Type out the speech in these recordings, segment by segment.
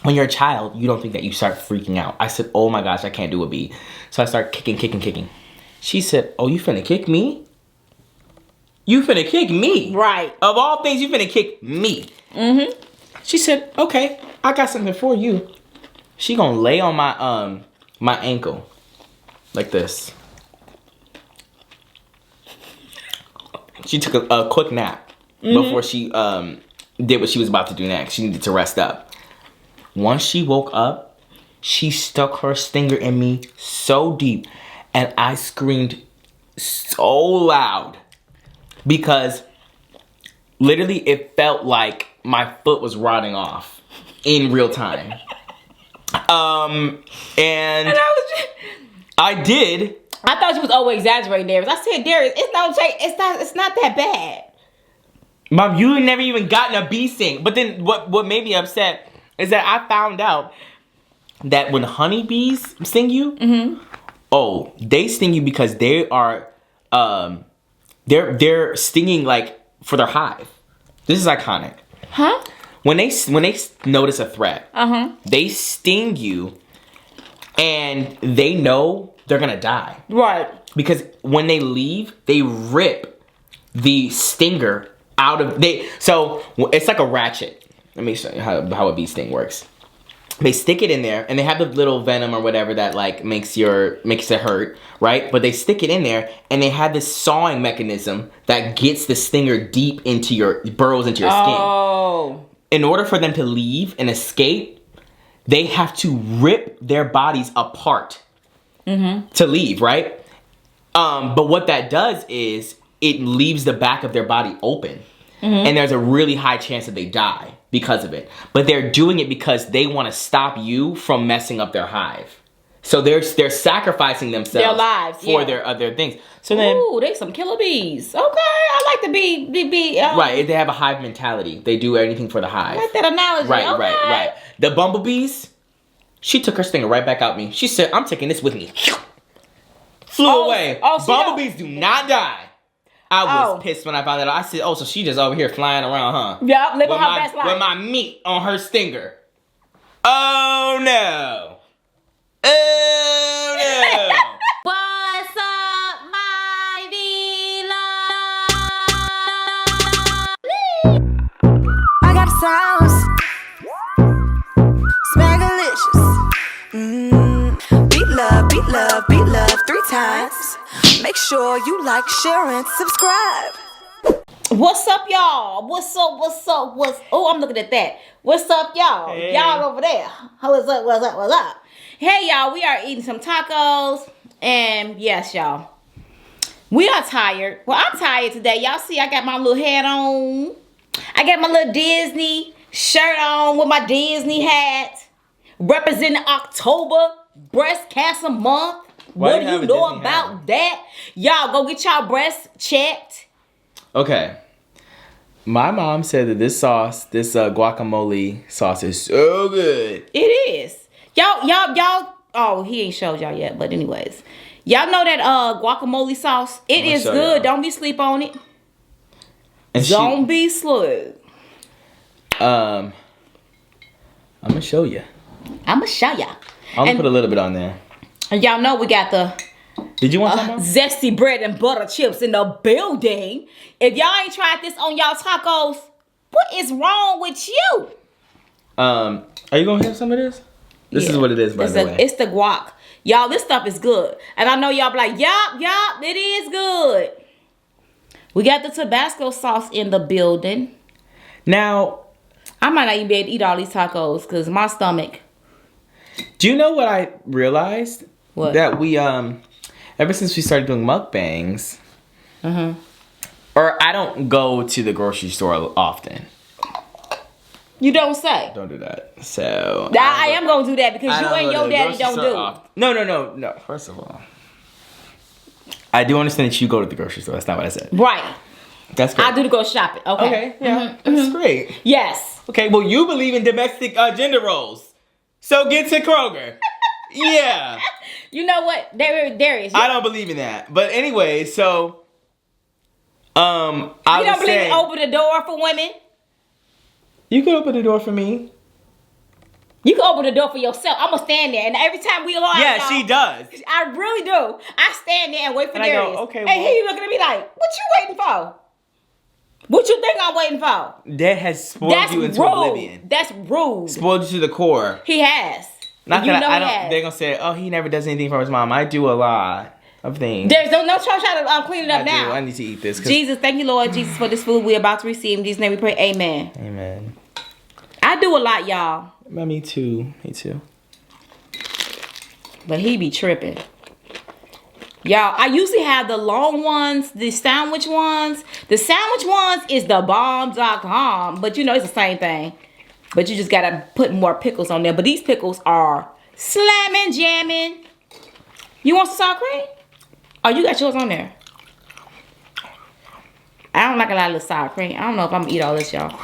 when you're a child, you don't think that, you start freaking out. I said, oh my gosh, I can't do a bee. So I start kicking. She said, oh, you finna kick me? You finna kick me? Right. Of all things, you finna kick me. Mm-hmm. She said, okay, I got something for you. She gonna lay on my my ankle like this. She took a quick nap before she did what she was about to do next. She needed to rest up. Once she woke up, she stuck her stinger in me so deep, and I screamed so loud because literally it felt like my foot was rotting off in real time. And I did. I thought you was over exaggerating, Darius. I said, Darius, it's not that bad. Mom, you never even gotten a bee sting. But then what made me upset is that I found out that when honeybees sting you, oh, they sting you because they are they're stinging like for their hive. This is iconic. Huh? When they notice a threat, they sting you, and they know they're gonna die. Right. Because when they leave, they rip the stinger out of so it's like a ratchet. Let me show you how a bee sting works. They stick it in there, and they have the little venom or whatever that like makes it hurt, right? But they stick it in there, and they have this sawing mechanism that gets the stinger deep into burrows into your skin. Oh. In order for them to leave and escape, they have to rip their bodies apart to leave, right? But what that does is it leaves the back of their body open. And there's a really high chance that they die because of it. But they're doing it because they want to stop you from messing up their hive. So they're sacrificing themselves, their lives for their other things. So then, ooh, they some killer bees. Okay, I like the bee. Right, they have a hive mentality. They do anything for the hive. I like that analogy. Right, okay. right. The bumblebees, she took her stinger right back out me. She said, I'm taking this with me. Flew away. Bumblebees do not die. I was pissed when I found that out. I said, oh, so she just over here flying around, huh? Yep, living her best life. With my meat on her stinger. Oh, no. Oh, no. What's up, my beloved? I got the sounds. Smackalicious. Beat love 3 times. Make sure you like, share, and subscribe. What's up, y'all? What's up? Oh, I'm looking at that. What's up, y'all? Hey. Y'all over there. What's up? Hey, y'all, we are eating some tacos. And yes, y'all, we are tired. Well, I'm tired today. Y'all see I got my little hat on. I got my little Disney shirt on with my Disney hat. Representing October, Breast Cancer Month. What do you know about that? Y'all go get y'all breasts checked. Okay. My mom said that this sauce, this guacamole sauce is so good. It is. Y'all. Oh, he ain't showed y'all yet, but anyways. Y'all know that guacamole sauce? It is good. Don't be sleep on it. Don't be sleep. I'm gonna show you. I'm gonna show y'all. I'm gonna put a little bit on there. And y'all know we got the Did you want some? zesty bread and butter chips in the building. If y'all ain't tried this on y'all tacos, what is wrong with you? Are you gonna have some of this? This is what it is, by the way. It's the guac. Y'all, this stuff is good. And I know y'all be like, yup, it is good. We got the Tabasco sauce in the building. Now, I might not even be able to eat all these tacos because my stomach. Do you know what I realized? What? That we, ever since we started doing mukbangs, or I don't go to the grocery store often. You don't say. Don't do that. So I am going to do that because you and your daddy don't do. No. First of all, I do understand that you go to the grocery store. That's not what I said. Right. That's great. I do the grocery shopping. Okay. Okay. Yeah. That's great. Yes. Okay. Well, you believe in domestic gender roles, so get to Kroger. Yeah. You know what? There is. I don't believe in that. But anyway, so I don't believe in open the door for women. You can open the door for me. You can open the door for yourself. I'm gonna stand there, and every time we alarm, Yeah, she does. I really do. I stand there and wait for And I go, Darius. okay, And well. he looking at me like, "What you waiting for? What you think I'm waiting for?" Dad has spoiled That's you into rude. oblivion. That's rude. Spoiled you to the core. He has. Not You that know I he don't. has. They're gonna say, "Oh, he never does anything for his mom." I do a lot of things. There's no try to clean it up I now. do. I need to eat this. Jesus, thank you, Lord Jesus, for this food we're about to receive. In Jesus' name we pray, amen. Amen. I do a lot, y'all. Me too. Me too. But he be tripping. Y'all, I usually have the long ones, the sandwich ones. The sandwich ones is the bomb.com. But you know, it's the same thing. But you just gotta put more pickles on there. But these pickles are slamming, jamming. You want some sour cream? Oh, you got yours on there. I don't like a lot of sour cream. I don't know if I'm gonna eat all this, y'all.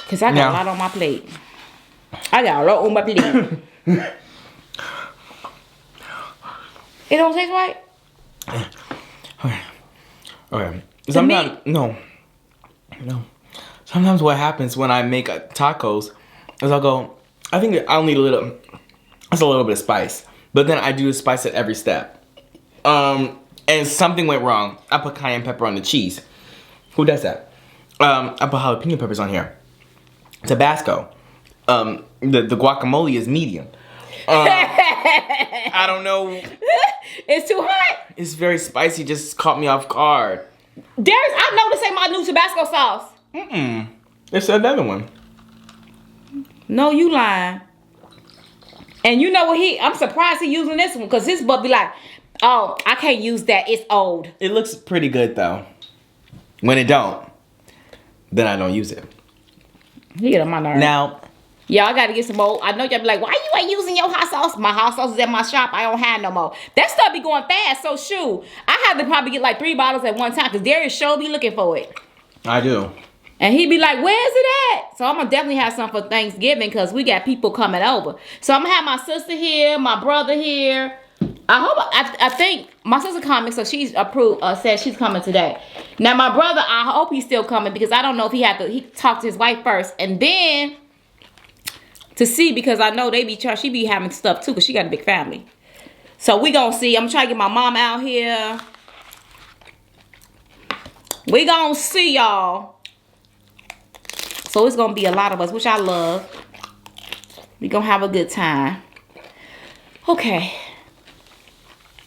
Because I got a lot on my plate. I got a lot on my plate. It don't taste right? Okay. Sometimes, no. Sometimes what happens when I make tacos is I'll go, I think I'll need a little bit of spice. But then I do the spice at every step. And something went wrong. I put cayenne pepper on the cheese. Who does that? I put jalapeno peppers on here. Tabasco. The guacamole is medium. I don't know. It's too hot. It's very spicy. Just caught me off guard. Darius, I know this ain't my new Tabasco sauce. It's another one. No, you lying. And you know what I'm surprised he using this one because his butt be like, oh, I can't use that. It's old. It looks pretty good though. When it don't, then I don't use it. He get on my nerves. Now, y'all got to get some more. I know y'all be like, why you ain't using your hot sauce? My hot sauce is at my shop. I don't have no more. That stuff be going fast. So shoot, I have to probably get like 3 bottles at one time because Darius sure be looking for it. I do. And he be like, where's it at? So I'm going to definitely have some for Thanksgiving because we got people coming over. So I'm going to have my sister here, my brother here. I think my sister coming, so she's approved, said she's coming today. Now my brother, I hope he's still coming because I don't know if he talked to his wife first. And then to see, because I know she be having stuff too because she got a big family. So we going to see. I'm trying to get my mom out here. We going to see y'all. So it's going to be a lot of us, which I love. We going to have a good time. Okay.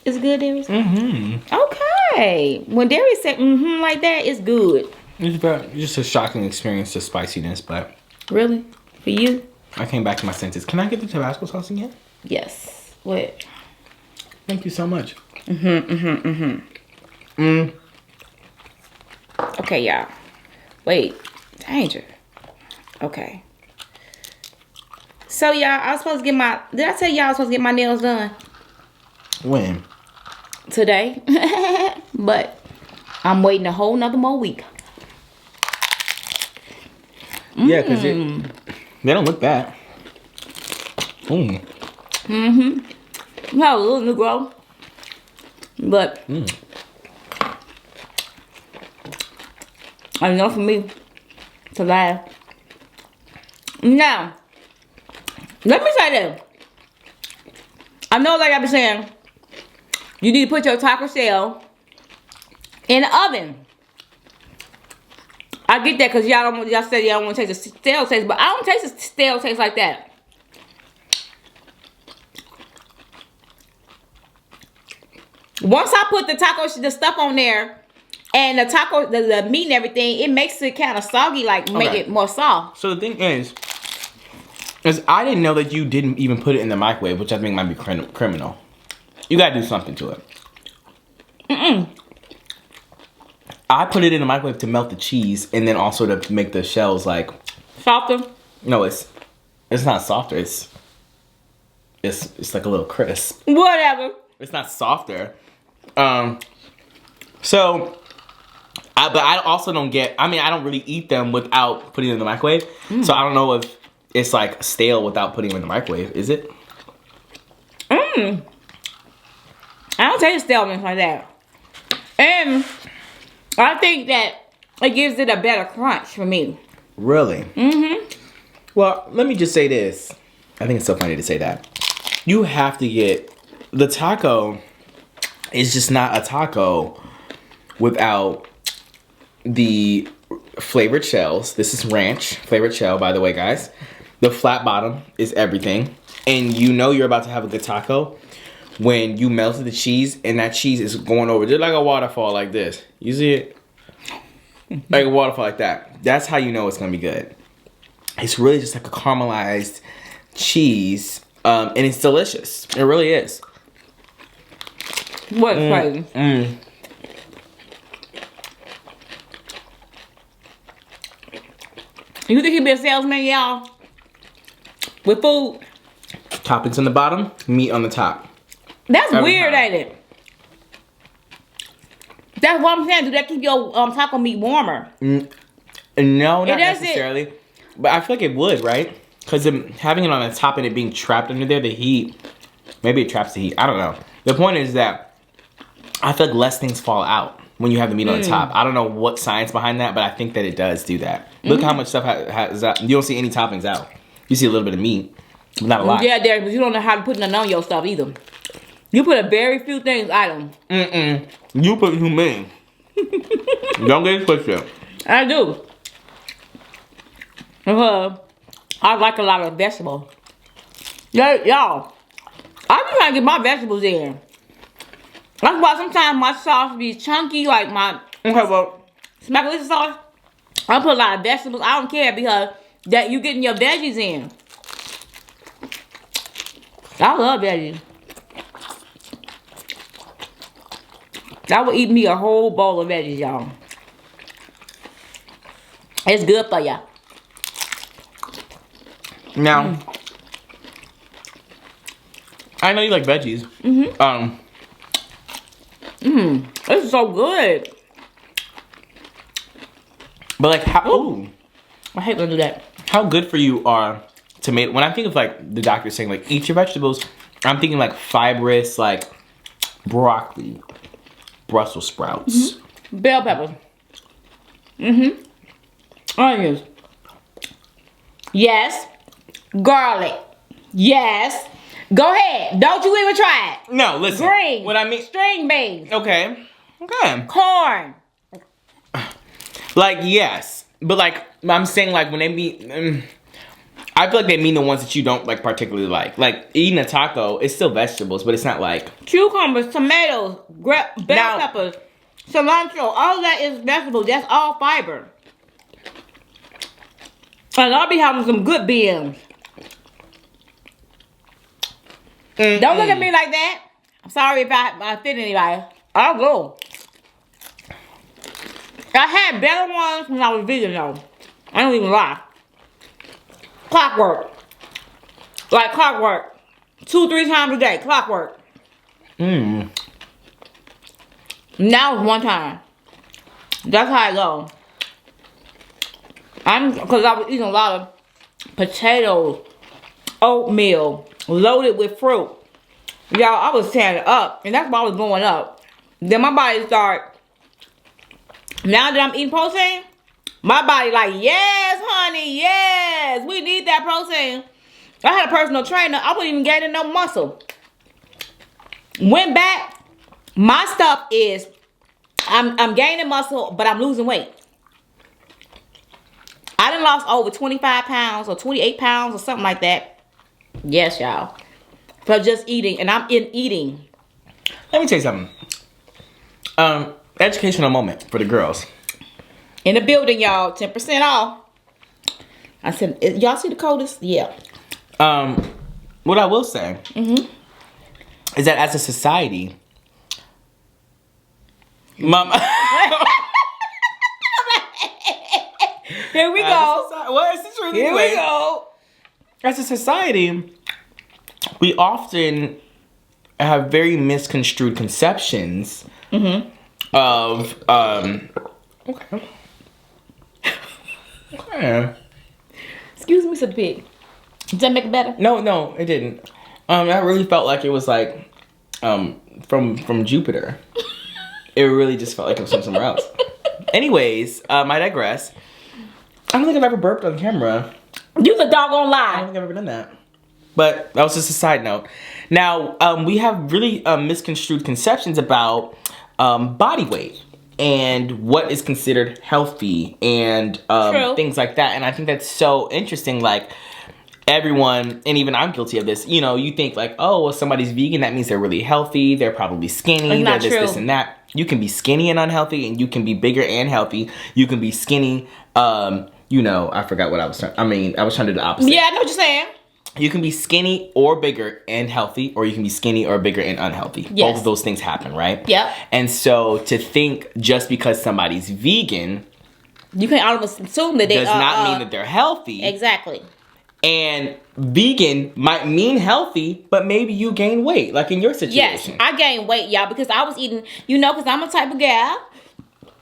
Is it good, Darius? Okay. When Darius said like that, it's good. It's just a shocking experience, the spiciness, but... Really? For you? I came back to my senses. Can I get the Tabasco sauce again? Yes. What? Thank you so much. Okay, y'all. Wait. Danger. Okay. So, y'all, I was supposed to get did I tell y'all I was supposed to get my nails done? When? Today. But I'm waiting a whole nother more week. Yeah, because they don't look bad. Have a little new growth. But I know for me to laugh. Now, let me say this. I know, like I've been saying, you need to put your taco shell in the oven. I get that because y'all said y'all want to taste the stale taste, but I don't taste the stale taste like that. Once I put the stuff on there, and the taco, the meat and everything, it makes it kind of soggy, make it more soft. So the thing is I didn't know that you didn't even put it in the microwave, which I think might be criminal. You gotta do something to it. I put it in the microwave to melt the cheese, and then also to make the shells Softer? No, it's not softer. It's like a little crisp. Whatever. It's not softer. So, but I also don't get. I mean, I don't really eat them without putting it in the microwave. So I don't know if it's like stale without putting them in the microwave. Is it? I don't taste staleness like that. And I think that it gives it a better crunch for me. Really? Well, let me just say this. I think it's so funny to say that. You have to get the taco. Is just not a taco without the flavored shells. This is ranch flavored shell, by the way, guys. The flat bottom is everything, and you know you're about to have a good taco when you melted the cheese and that cheese is going over just like a waterfall like this. You see it? Like a waterfall like that. That's how you know it's gonna be good. It's really just like a caramelized cheese, and it's delicious. It really is. What's crazy? You think he'd be a salesman, y'all? With food? Toppings on the bottom, meat on the top. That's Every weird, time. ain't it? That's what I'm saying. Do that keep your taco meat warmer? No, not It doesn't. necessarily. But I feel like it would, right? Because having it on the top and it being trapped under there, the heat, maybe it traps the heat. I don't know. The point is that I feel like less things fall out when you have the meat on the top. I don't know what science behind that, but I think that it does do that. Look how much stuff has out. You don't see any toppings out. You see a little bit of meat, but not a lot. Yeah, Derek, but you don't know how to put none on your stuff either. You put a very few things item. You put too many. Don't get it twisted. I do. I like a lot of vegetables. Yeah, y'all. I be trying to get my vegetables in. That's why sometimes my sauce be chunky, like my Smackalicious Sauce. I put a lot of vegetables. I don't care because that you getting your veggies in. I love veggies. I would eat me a whole bowl of veggies, y'all. It's good for ya. Now, I know you like veggies. It's so good. But like how? Ooh, I hate when I do that. how good for you are tomato? When I think of like the doctor saying like eat your vegetables, I'm thinking like fibrous like broccoli, Brussels sprouts. Bell peppers. Onions. Yes. Garlic. Yes. Go ahead. Don't you even try it. No, listen. Green. What I mean. String beans. Okay. Okay. Corn. Like yes, but like I'm saying like when they mean. I feel like they mean the ones that you don't like particularly like. Like eating a taco, it's still vegetables, but it's not like Cucumbers, tomatoes, bell peppers, cilantro. All that is vegetables. That's all fiber. And I'll be having some good beans. Don't look at me like that. I'm sorry if I offend anybody. I'll go. I had better ones when I was vegan though. I don't even lie. Clockwork. Like clockwork. 2-3 times a day. Clockwork. Now it's one time. That's how I go. Because I was eating a lot of potatoes, oatmeal, loaded with fruit. Y'all, I was tearing it up. And that's why I was going up. Then my body started. Now that I'm eating protein, my body like, yes, honey, yes. We need that protein. I had a personal trainer. I wasn't even gaining no muscle. Went back. My stuff is, I'm gaining muscle, but I'm losing weight. I done lost over 25 pounds or 28 pounds or something like that. Yes, y'all. For just eating. And I'm in eating. Let me tell you something. Educational moment for the girls. In the building, y'all. 10% off. I said, y'all see the coldest? Yeah. What I will say is that as a society, Mama. Here we go. What is the truth? Here we go. As a society, we often have very misconstrued conceptions of okay. Okay. Excuse me, said the pig. Does that make it better? No, it didn't. I really felt like it was like from Jupiter. It really just felt like it was from somewhere else. Anyways, I digress. I don't think I've ever burped on camera. You the doggone I don't lie. think I've ever done that. But that was just a side note. Now, we have really misconstrued conceptions about body weight and what is considered healthy and things like that. And I think that's so interesting. Like, everyone, and even I'm guilty of this, you know, you think like, oh, well, somebody's vegan, that means they're really healthy. They're probably skinny. They're this, and that. You can be skinny and unhealthy, and you can be bigger and healthy. You can be skinny. You know, I forgot what I was trying. I was trying to do the opposite. Yeah, I know what you're saying. You can be skinny or bigger and healthy, or you can be skinny or bigger and unhealthy. Yes. Both of those things happen, right? Yep. And so to think just because somebody's vegan, you can almost assume that they does not mean that they're healthy. Exactly. And vegan might mean healthy, but maybe you gain weight, like in your situation. Yes, I gained weight, y'all, because I was eating, you know, because I'm a type of gal.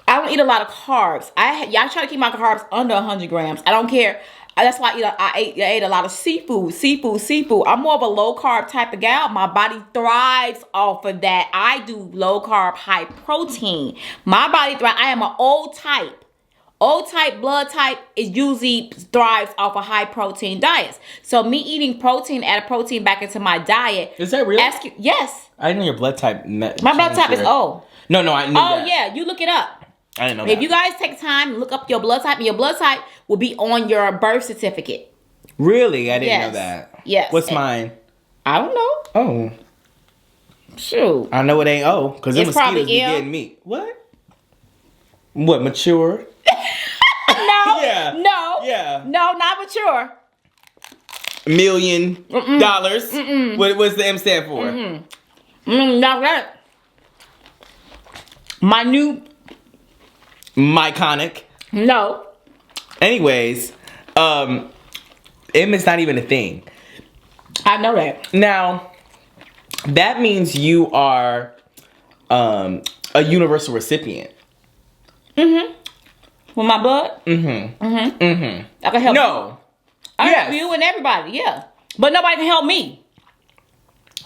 I don't eat a lot of carbs. I try to keep my carbs under 100 grams. I don't care. That's why I ate a lot of seafood. I'm more of a low carb type of gal. My body thrives off of that. I do low carb, high protein. My body thrives. I am an O type. O type blood type is usually thrives off of high protein diets. So me eating protein, add a protein back into my diet. Is that real? Yes. I didn't know your blood type. My blood type is O. No, I knew that. Oh yeah, you look it up. I didn't know that. If you guys take time and look up your blood type, and your blood type will be on your birth certificate. Really? I didn't know that. Yes. What's mine? I don't know. Oh. Shoot. I know it ain't O, because the mosquitoes be M. getting me. What, mature? No. Yeah. No. Yeah. No, not mature. $1 million. What's the M stand for? Not that. Myconic. No. Anyways, M is not even a thing. I know that. Now, that means you are a universal recipient. With my blood? I can help you. I can help you and everybody, yeah. But nobody can help me.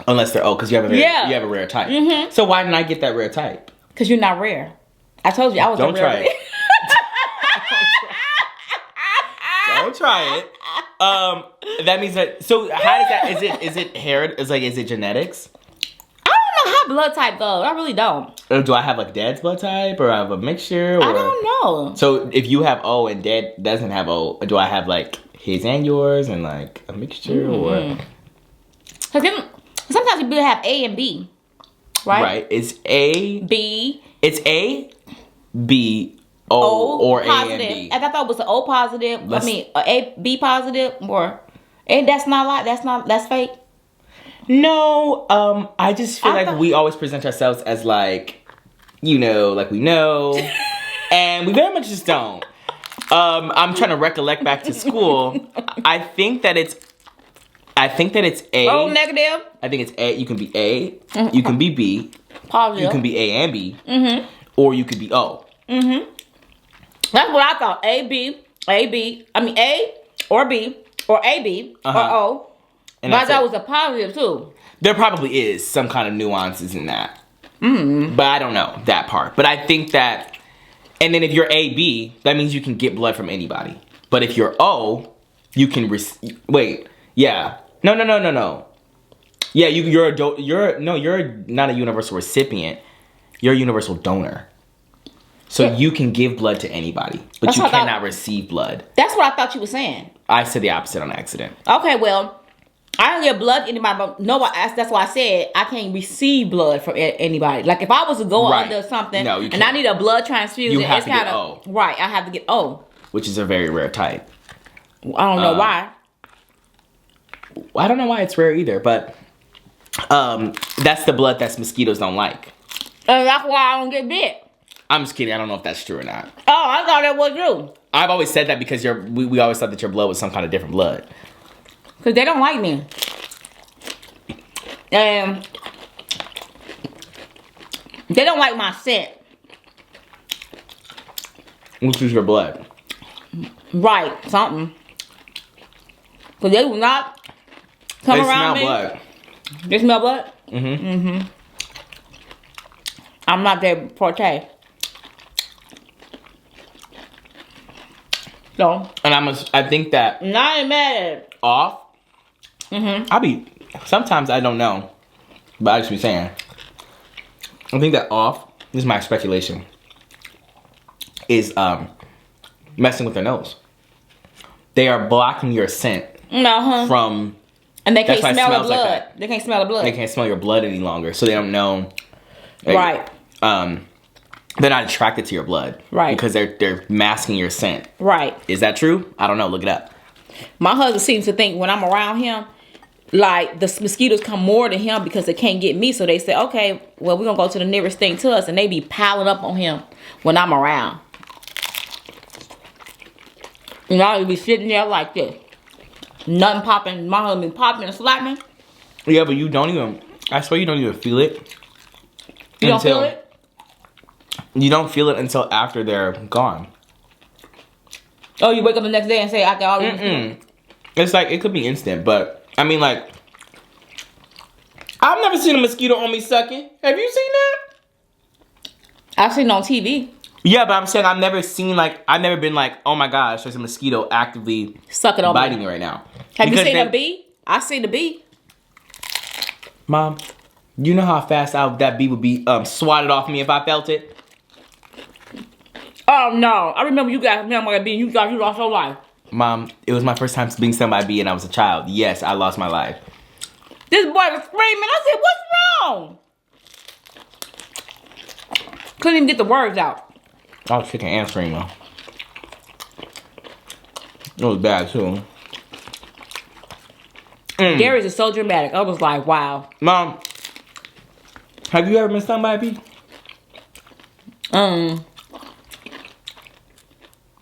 Unless they're because you have a rare type. So why didn't I get that rare type? Because you're not rare. I told you I was Don't a rare. try it. Don't try it. That means that. So how does that? Is it hair? Is it genetics? I don't know how blood type goes. I really don't. Or do I have like dad's blood type, or I have a mixture? Or? I don't know. So if you have O and dad doesn't have O, do I have like his and yours and like a mixture, or? Because sometimes people have A and B, right? Right. It's A, B. It's A, B, O, or positive. A and B. I thought it was an O positive. A B positive, or and that's fake. No, I just feel like we always present ourselves as like, you know, like we know, and we very much just don't. I'm trying to recollect back to school. I think that it's A. O negative. I think it's A. You can be A. You can be B. Positive. You can be A and B. Or you could be O. That's what I thought. A or B or AB or O. And but that was a positive too. There probably is some kind of nuances in that. But I don't know that part. But I think that, and then if you're AB, that means you can get blood from anybody. But if you're O, you can wait. Yeah. No. Yeah, you're not a universal recipient. You're a universal donor. So you can give blood to anybody, but you cannot receive blood. That's what I thought you were saying. I said the opposite on accident. Okay, well, I don't give blood to anybody, but that's why I said I can't receive blood from anybody. Like if I was to go under something and I need a blood transfusion, you have to get O. Right, I have to get O. Which is a very rare type. I don't know why. I don't know why it's rare either, but that's the blood that mosquitoes don't like. And that's why I don't get bit. I'm just kidding. I don't know if that's true or not. Oh, I thought that was true. I've always said that because we always thought that your blood was some kind of different blood. Because they don't like me. And they don't like my scent. Which is your blood? Right, something. Because they will not come around me. They smell blood. They smell blood? I'm not their forte. So. And I think that. And I ain't mad at it. Off. Sometimes I don't know, but I just be saying. I think that off, this is my speculation, is messing with their nose. They are blocking your scent from... And they can't That's why it smell the smells like blood. that. They can't smell the blood. They can't smell your blood any longer, so they don't know. Like, Right. They're not attracted to your blood. Right. Because they're masking your scent. Right. Is that true? I don't know. Look it up. My husband seems to think when I'm around him, like the mosquitoes come more to him because they can't get me. So they say, okay, well, we're going to go to the nearest thing to us. And they be piling up on him when I'm around. And I'll be sitting there like this. Nothing popping. My husband be popping and slapping. Yeah, but you don't even... I swear you don't even feel it. You don't feel it? You don't feel it until after they're gone. Oh, you wake up the next day and say, I got all these. It's like, it could be instant, but... I mean, like... I've never seen a mosquito on me sucking. Have you seen that? I've seen it on TV. Yeah, but I'm saying I've never seen, like... I've never been like, oh my gosh, there's a mosquito actively... Sucking on biting me right now. Have you seen a bee? I seen the bee. Mom, you know how fast that bee would be swatted off me if I felt it? Oh no! I remember you got me by a bee. You lost your life. Mom, it was my first time being stung by a bee, and I was a child. Yes, I lost my life. This boy was screaming. I said, "What's wrong?" Couldn't even get the words out. I was kicking and screaming. It was bad too. Darius is so dramatic. I was like, "Wow." Mom, have you ever been stung by a bee?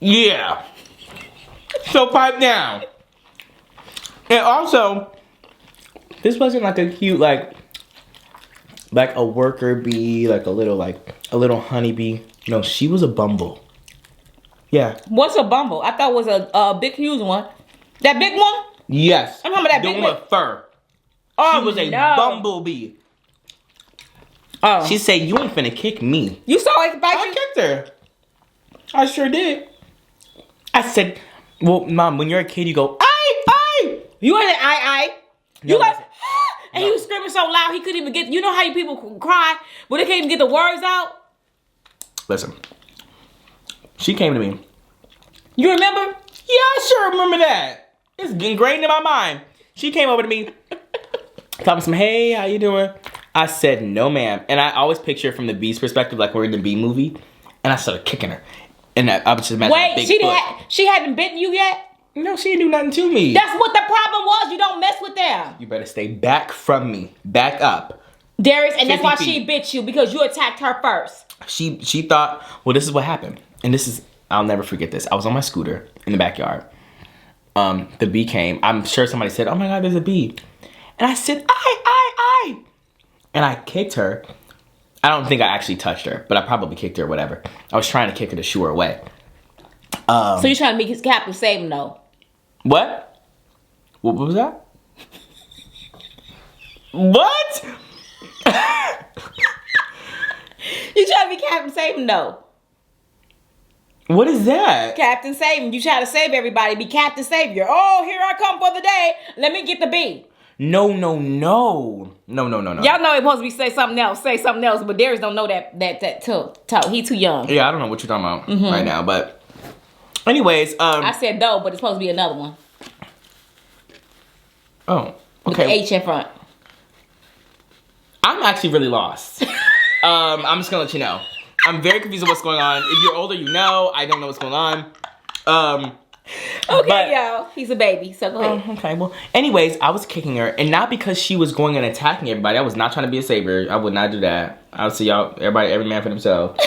Yeah. So pipe down. And also, this wasn't like a cute like a worker bee, like a little honeybee. No, she was a bumble. Yeah. What's a bumble? I thought it was a big, huge one. That big one? Yes. I'm talking about that the big one with fur. Oh, She was a no. bumblebee. Oh. She said, "You ain't finna kick me." You saw it bite I you? kicked her. I sure did. I said, "Well, Mom, when you're a kid, you go, ay." You ain't I. No, You like, listen. and No. he was screaming so loud he couldn't even get. You know how you people cry, but they can't even get the words out. Listen. She came to me. You remember? Yeah, I sure remember that. It's ingrained in my mind. She came over to me, talking some, "Hey, how you doing?" I said, "No, ma'am." And I always picture it from the bee's perspective, like we're in the bee movie. And I started kicking her. And I was just imagining a Wait, big foot. she hadn't bitten you yet? No, she didn't do nothing to me. That's what the problem was. You don't mess with them. You better stay back from me. Back up. Darius, and that's 50 why feet. she bit you, because you attacked her first. She thought, well, this is what happened. And this is, I'll never forget this. I was on my scooter in the backyard. The bee came. I'm sure somebody said, "Oh my God, there's a bee." And I said, I. And I kicked her. I don't think I actually touched her, but I probably kicked her or whatever. I was trying to kick her to shoo her away. So you're trying to make his Captain save him, though? What? What was that? What? You trying to be Captain save him, though? What is that? Captain save him. You try to save everybody. Be Captain Savior. Oh, here I come for the day. Let me get the bee. No. Y'all know it's supposed to be say something else, but Darius don't know that talk. He too young. Yeah, I don't know what you're talking about right now, but anyways, I said though, but it's supposed to be another one. Oh, With the okay. H in front. I'm actually really lost. I'm just gonna let you know. I'm very confused with what's going on. If you're older, you know. I don't know what's going on. Okay, y'all. He's a baby, so go ahead. Okay, well, anyways, I was kicking her, and not because she was going and attacking everybody. I was not trying to be a savior. I would not do that. I would say y'all, every man for themselves.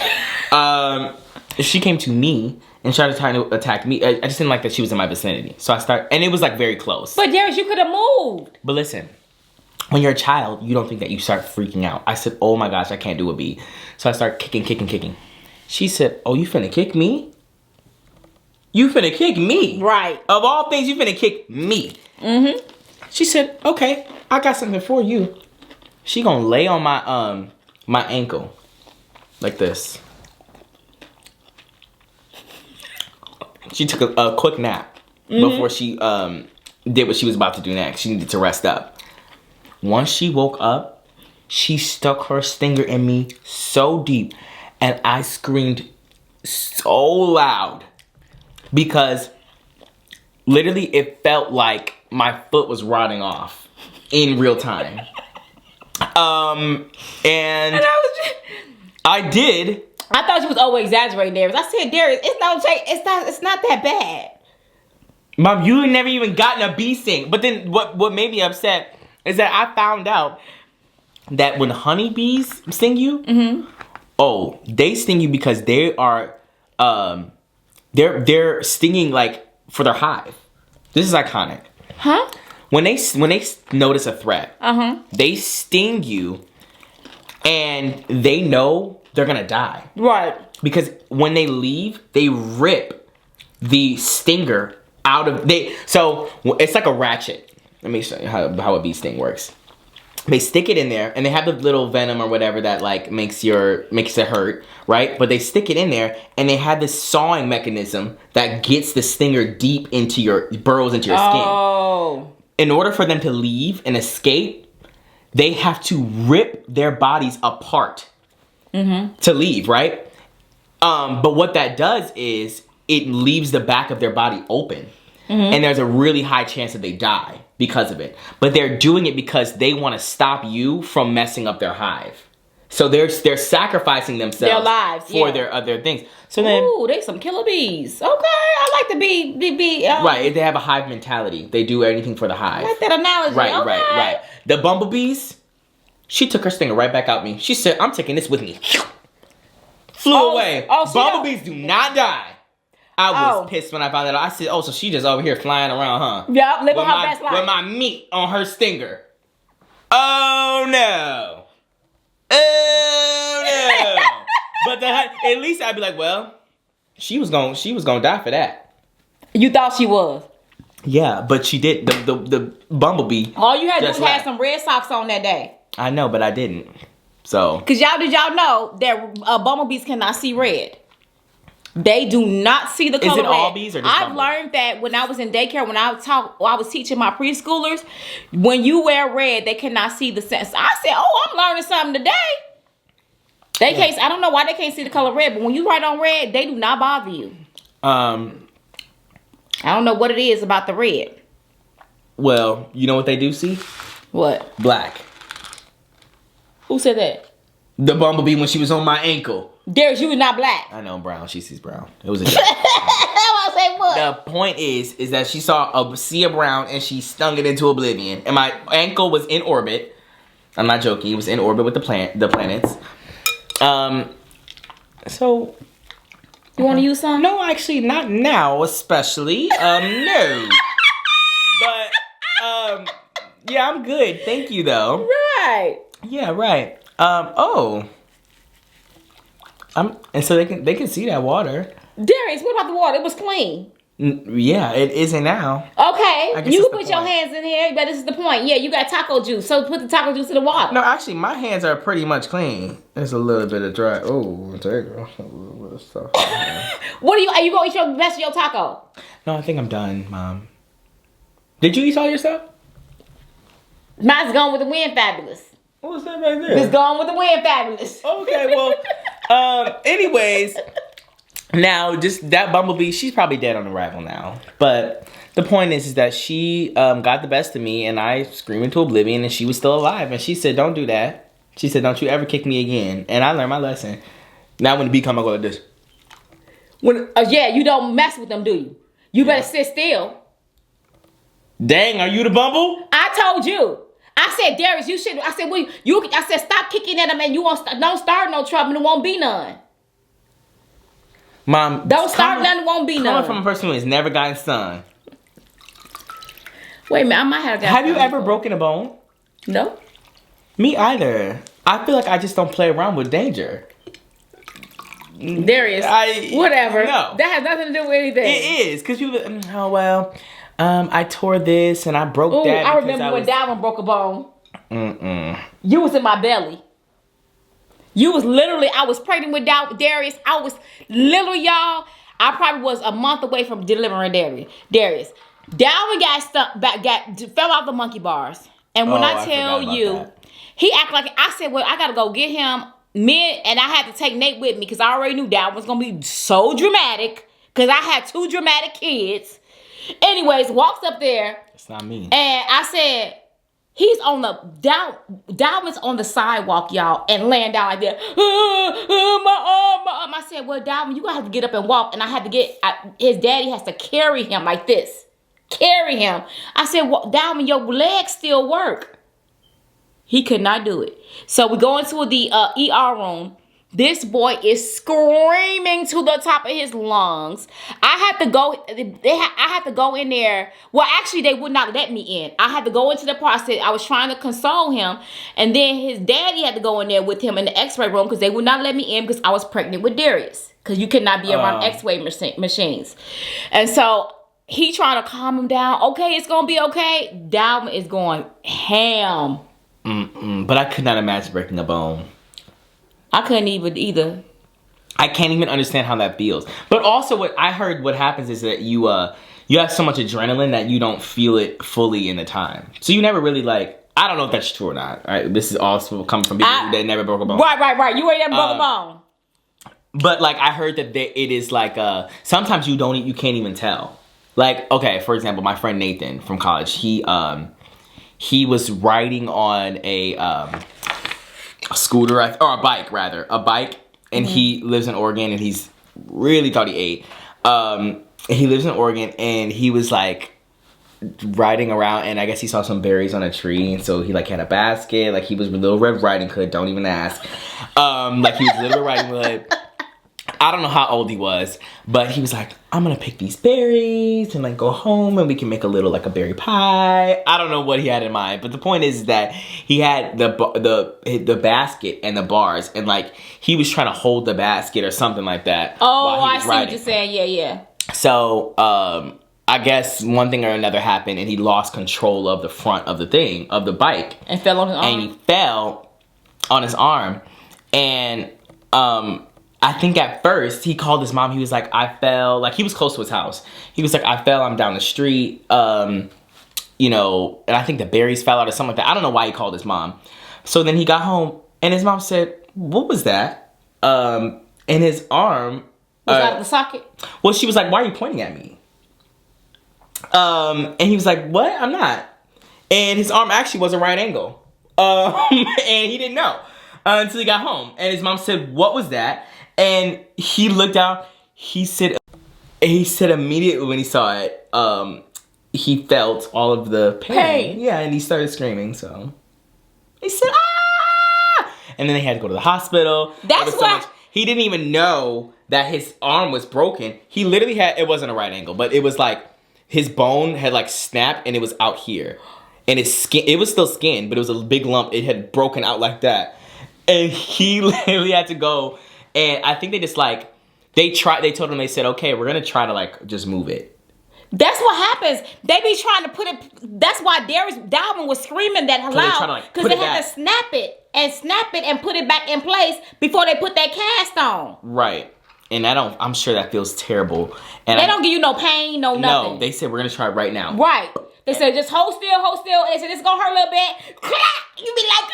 She came to me and started trying to attack me. I just didn't like that she was in my vicinity. So I started, and it was like very close. But Darius, you could have moved. But listen, when you're a child, you don't think that you start freaking out. I said, "Oh my gosh, I can't do a bee." So I started kicking. She said, "Oh, you finna kick me? You finna kick me?" Right. Of all things, you finna kick me. Mm-hmm. She said, "Okay, I got something for you." She gonna lay on my my ankle like this. She took a quick nap before she did what she was about to do next. She needed to rest up. Once she woke up, she stuck her stinger in me so deep, and I screamed so loud because literally it felt like my foot was rotting off in real time. And I did. I thought you was always exaggerating, Darius. I said, Darius, it's not that bad. Mom, you had never even gotten a bee sting. But then what made me upset is that I found out that when honeybees sting you, oh, they sting you because they are they're stinging like for their hive. This is iconic. Huh? When they notice a threat, they sting you, and they know they're gonna die. Right. Because when they leave, they rip the stinger out of so it's like a ratchet. Let me show you how a bee sting works. They stick it in there, and they have the little venom or whatever that like makes it hurt, right? But they stick it in there, and they have this sawing mechanism that gets the stinger deep into burrows into your skin. Oh. In order for them to leave and escape, they have to rip their bodies apart to leave, right? But what that does is it leaves the back of their body open. And there's a really high chance that they die because of it. But they're doing it because they want to stop you from messing up their hive. So they're sacrificing themselves their lives for their other things. So then, ooh, they some killer bees. Okay, I like the bee. Right, they have a hive mentality. They do anything for the hive. I like that analogy. Right, okay. right. The bumblebees, she took her stinger right back out me. She said, "I'm taking this with me." Flew away. Bumblebees do not die. I was pissed when I found that out. I said, "Oh, so she just over here flying around, huh?" Yep, living her best life. With my meat on her stinger. Oh no. Oh no. But at least I'd be like, well, she was gonna die for that. You thought she was? Yeah, but she did. The bumblebee. All you had to do was have some red socks on that day. I know, but I didn't. So. Cause did y'all know that bumblebees cannot see red? They do not see the color red. Is it all bees or just I've learned that when I was in daycare, when I was teaching my preschoolers, when you wear red, they cannot see the sense. I said, "Oh, I'm learning something today." They can't. I don't know why they can't see the color red, but when you write on red, they do not bother you. I don't know what it is about the red. Well, you know what they do see? What? Black. Who said that? The bumblebee when she was on my ankle. Darius, you was not black. I know, brown. She sees brown. It was a joke. I say what? The point is that she saw a sea of brown and she stung it into oblivion. And my ankle was in orbit. I'm not joking. It was in orbit with the planets. So you want to use some? No, actually, not now, especially. No. But yeah, I'm good. Thank you, though. Right. Yeah, right. And so they can see that water. Darius, what about the water? It was clean. Yeah, it isn't now. Okay, you can put your hands in here, but this is the point. Yeah, you got taco juice, so put the taco juice in the water. No, actually, my hands are pretty much clean. There's a little bit of dry. Oh, there you go. A little bit of stuff. What are you gonna eat the rest of your taco? No, I think I'm done, Mom. Did you eat all your stuff? Mine's gone with the wind, fabulous. What was that right there? It's gone with the wind, fabulous. Okay, well, anyways. Now, just that bumblebee, she's probably dead on arrival now. But the point is that she got the best of me, and I screamed into oblivion, and she was still alive. And she said, "Don't do that." She said, "Don't you ever kick me again." And I learned my lesson. Now when the bee come, I go like this. Yeah, you don't mess with them, do you? You better sit still. Dang, are you the bumble? I told you. I said, Darius, you should. I said, I said, stop kicking at them, and don't start no trouble, and it won't be none. Mom, don't start none, won't be none. Coming from a person who has never gotten stung. Wait a minute, I might have got. Have you ever broken a bone? No. Me either. I feel like I just don't play around with danger. Darius, whatever. No. That has nothing to do with anything. It is, because people, I tore this and I broke that. I remember when Dalvin broke a bone. You was in my belly. You was literally, I was pregnant with Darius. I was literally, y'all, I probably was a month away from delivering Darius. Dalvin fell off the monkey bars. And when I tell you, he acted like, I said, well, I got to go get him. And I had to take Nate with me because I already knew Dalvin was going to be so dramatic because I had 2 dramatic kids. Anyways, walks up there. It's not me. And I said, he's on Dalvin's on the sidewalk, y'all, and laying down like that. My arm. I said, well, Dalvin, you're going to have to get up and walk. And I had to his daddy has to carry him like this. Carry him. I said, well, Dalvin, your legs still work. He could not do it. So we go into the ER room. This boy is screaming to the top of his lungs. I had to go in there. Well, actually, they would not let me in. I had to go into the process. I was trying to console him. And then his daddy had to go in there with him in the x-ray room because they would not let me in because I was pregnant with Darius. Because you cannot be around x-ray machines. And so he trying to calm him down. Okay, it's going to be okay. Dalvin is going ham. But I could not imagine breaking a bone. I couldn't even either. I can't even understand how that feels. But also what I heard what happens is that you have so much adrenaline that you don't feel it fully in the time. So you never really I don't know if that's true or not. All right, this is also coming from people that never broke a bone. Right. You ain't never broke a bone. But I heard that it is sometimes you can't even tell. Okay, for example, my friend Nathan from college, he was riding on a scooter or a bike rather, and he lives in Oregon, and he's really thought he ate. He lives in Oregon, and he was riding around, and I guess he saw some berries on a tree, and so he had a basket, he was with Little Red Riding Hood. Don't even ask. He was Little Red Riding Hood. I don't know how old he was, but he was like, I'm gonna pick these berries and go home and we can make a little a berry pie. I don't know what he had in mind, but the point is that he had the basket and the bars, and he was trying to hold the basket or something like that. Oh, I see what you're saying. Yeah. So I guess one thing or another happened, and he lost control of the front of the bike, and fell on his arm. And he fell on his arm, and I think at first he called his mom. He was like, I fell. He was close to his house. He was like, I fell. I'm down the street. And I think the berries fell out or something like that. I don't know why he called his mom. So then he got home, and his mom said, what was that? And his arm was out of the socket. Well, she was like, why are you pointing at me? And he was like, what? I'm not. And his arm actually was a right angle. And he didn't know until he got home. And his mom said, what was that? And he looked out. He said immediately when he saw it, he felt all of the pain. Yeah, and he started screaming. So he said, ah! And then they had to go to the hospital. That's why he didn't even know that his arm was broken. He literally it wasn't a right angle, but it was his bone had snapped and it was out here, and his skin. It was still skin, but it was a big lump. It had broken out like that, and he literally had to go. And I think they just they told him, they said, okay, we're going to try to just move it. That's what happens. They be trying to put it, that's why Dalvin was screaming that loud. Because they had to snap it and put it back in place before they put that cast on. Right. And I'm sure that feels terrible. And they don't give you no pain, no nothing. No, they said, we're going to try it right now. Right. They said, just hold still. And they said, it's going to hurt a little bit. You be like,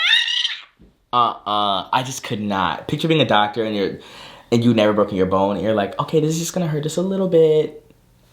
I just could not. Picture being a doctor and you never broken your bone, and you're like, okay, this is just gonna hurt just a little bit,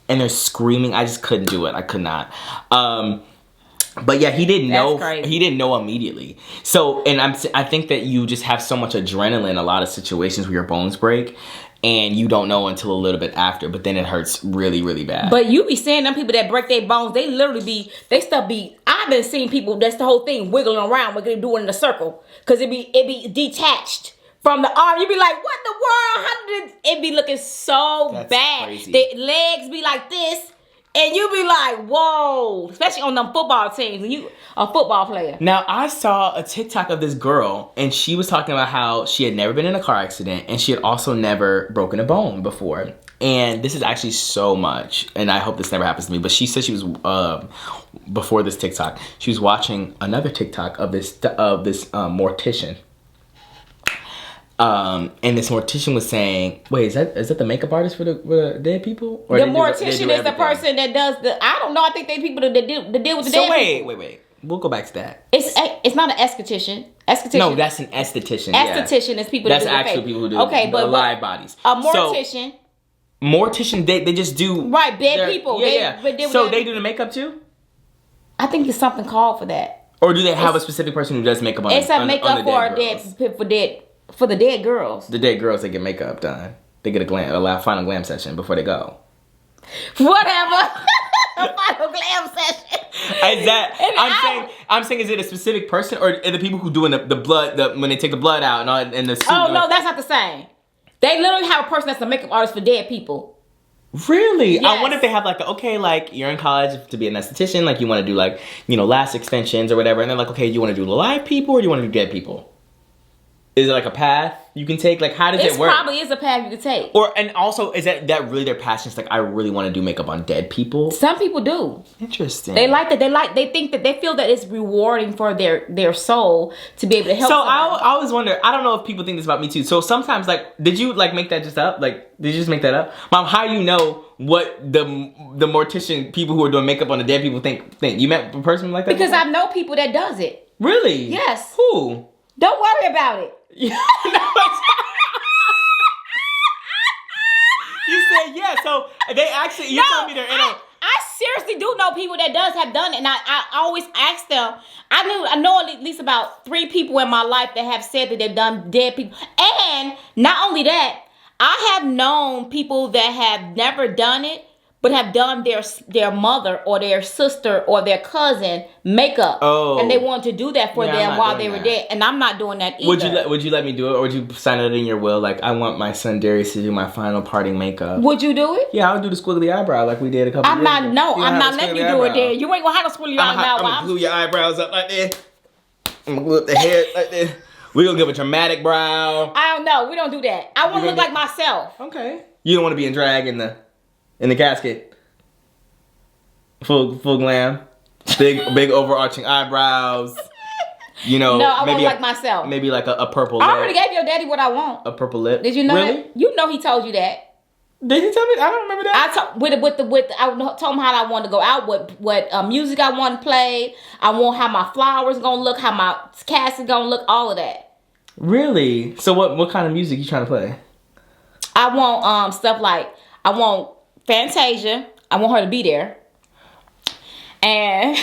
and they're screaming. I just couldn't do it. I could not. But yeah, he didn't know. Crazy. He didn't know immediately. So, and I think that you just have so much adrenaline in a lot of situations where your bones break, and you don't know until a little bit after. But then it hurts really, really bad. But you be seeing them people that break their bones. They literally I've been seeing people. That's the whole thing, wiggling around, what they doing in a circle, because it be detached from the arm. You be like, what the world? How did it be looking so That's bad? Crazy. The legs be like this. And you be like, whoa, especially on them football teams, and you a football player. Now, I saw a TikTok of this girl, and she was talking about how she had never been in a car accident, and she had also never broken a bone before. And this is actually so much, and I hope this never happens to me, but she said she was, before this TikTok, she was watching another TikTok of this mortician. And this mortician was saying, wait, is that the makeup artist for the dead people? Or the they mortician do is the everything? person that does the. I don't know. I think they people that deal with the dead people. Wait. We'll go back to that. It's not an esthetician. No, that's an esthetician. Esthetician is people that's that do the actual face. people who do but live bodies. A mortician. Mortician, they just do dead people. Yeah. So they do the makeup too? I think it's something called for that. Or do they have a specific person who does makeup on? It's a makeup for the dead girls. The dead girls, they get makeup done. They get a final glam session before they go. Whatever. A final glam session. I'm saying, is it a specific person or are the people who doing the blood when they take the blood out and all and the suit? Oh no, that's not the same. They literally have a person that's a makeup artist for dead people. Really? Yes. I wonder if they have like you're in college to be an esthetician, like you want to do like, lash extensions or whatever, and they're like, okay, you want to do the live people or do you want to do dead people? Is it like a path you can take? Like, how does it work? It probably is a path you can take. And also, is that really their passion? It's like, I really want to do makeup on dead people? Some people do. Interesting. They like that. They think that they feel that it's rewarding for their soul to be able to help. So somebody. I always wonder, I don't know if people think this about me too. So sometimes, like, did you like make that just up? Like, did you just make that up? Mom, how do you know what the mortician people who are doing makeup on the dead people think? You met a person like that? Because before? I know people that does it. Really? Yes. Who? Don't worry about it. You said yeah, so they actually, you're telling me they're in a... I seriously do know people that have done it, and I always ask them. I know at least about 3 people in my life that have said that they've done dead people. And not only that, I have known people that have never done it, but have done their mother or their sister or their cousin makeup. Oh. And they want to do that for them while they were dead. And I'm not doing that either. Would you let me do it? Or would you sign it in your will? Like, I want my son Darius to do my final parting makeup. Would you do it? Yeah, I would do the squiggly eyebrow like we did a couple years ago. I'm not letting you do it there. You ain't gonna have a squiggly eyebrow. I'm gonna glue your eyebrows up like this. I'm gonna glue up the head like this. We're gonna give a dramatic brow. I don't know. We don't do that. I want to look like myself. Okay. You don't want to be in drag in the casket. Full glam. Big overarching eyebrows. No, I want like myself. Maybe like a purple lip. I already gave your daddy what I want. A purple lip. Did you know that? You know he told you that. Did he tell me? I don't remember that. I told him how I wanted to go out, what music I want to play. I want how my flowers gonna look, how my casket gonna look, all of that. Really? So what kind of music you trying to play? I want stuff like, I want Fantasia. I want her to be there. And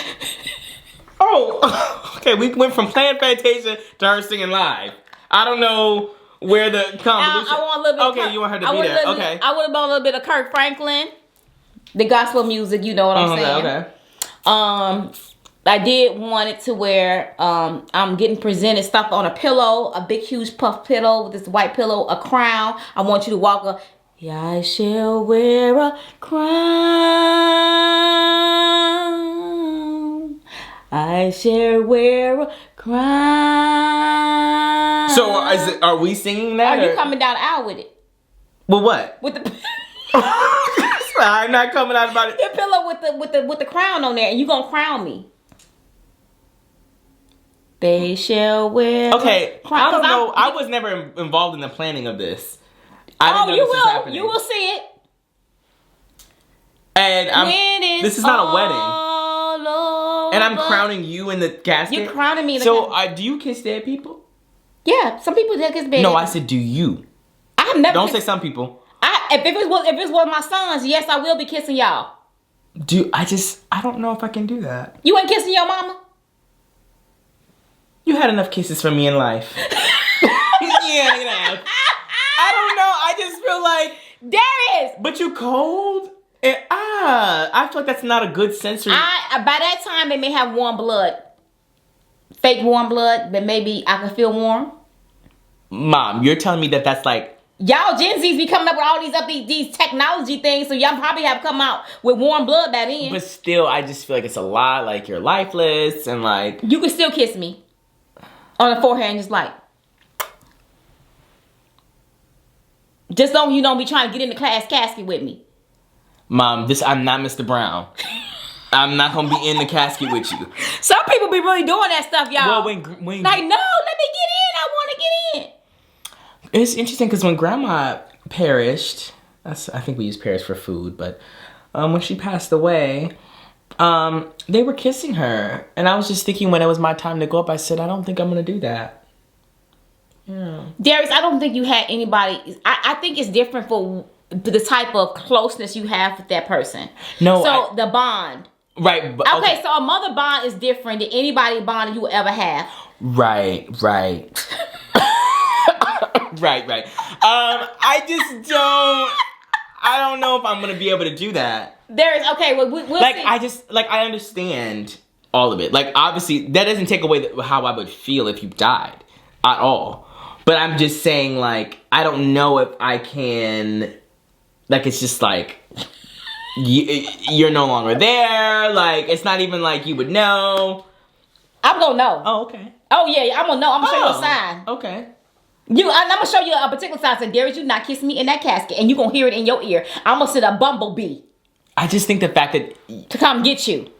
okay, we went from playing Fantasia to her singing live. I don't know where the convolution. I want a little bit. Okay, you want her to be there. Okay. I would have done a little bit of Kirk Franklin, the gospel music. You know what I'm saying? Okay. I did want it to where I'm getting presented stuff on a pillow, a big huge puff pillow with this white pillow, a crown. I want you to walk up. Yeah, I shall wear a crown. I shall wear a crown. So are we singing that? Are you coming down the aisle with it? With what? With the I'm not coming out about it. The pillow with the crown on there, and you gonna crown me. They shall wear. Okay, I don't know. I was never involved in the planning of this. I didn't know you this was happening. You will see it. And this is not a wedding. And I'm crowning you in the casket. You're crowning me in the casket. Do you kiss dead people? Yeah, some people kiss dead. No, I said, do you? I have never. Don't say some people. If it was one of my sons, yes, I will be kissing y'all. I don't know if I can do that. You ain't kissing your mama? You had enough kisses from me in life. Yeah, enough. I don't know. I just feel like Darius. But you cold? And I feel like that's not a good sensory. By that time they may have warm blood. Fake warm blood, but maybe I can feel warm. Mom, you're telling me that's like y'all Gen Z's be coming up with all these technology things, so y'all probably have come out with warm blood by then. But still, I just feel like it's a lot. Like you're lifeless and like you can still kiss me on the forehead and just like. Just don't be trying to get in the class casket with me. Mom, I'm not Mr. Brown. I'm not gonna be in the casket with you. Some people be really doing that stuff, y'all. Well, when like, no, let me get in. I want to get in. It's interesting because when Grandma perished, I think we use perished for food, but when she passed away, they were kissing her, and I was just thinking when it was my time to go up, I said, I don't think I'm gonna do that. Yeah. Darius, I don't think you had anybody. I think it's different for the type of closeness you have with that person. No, so the bond. Right. But, okay, so a mother bond is different than anybody bond you will ever have. Right. Right. I don't know if I'm gonna be able to do that. There's okay. Well, we'll see. I understand all of it. Like, obviously, that doesn't take away how I would feel if you died at all. But I'm just saying, like, I don't know if I can. Like, it's just like you're no longer there. Like, it's not even like you would know. I'm gonna know. Oh, okay. Oh yeah, I'm gonna know. I'm gonna show you a sign. Okay. I'm gonna show you a particular sign. Say, Darius, you not kissing me in that casket, and you gonna hear it in your ear. I'm gonna send a bumblebee. I just think the fact that to come get you.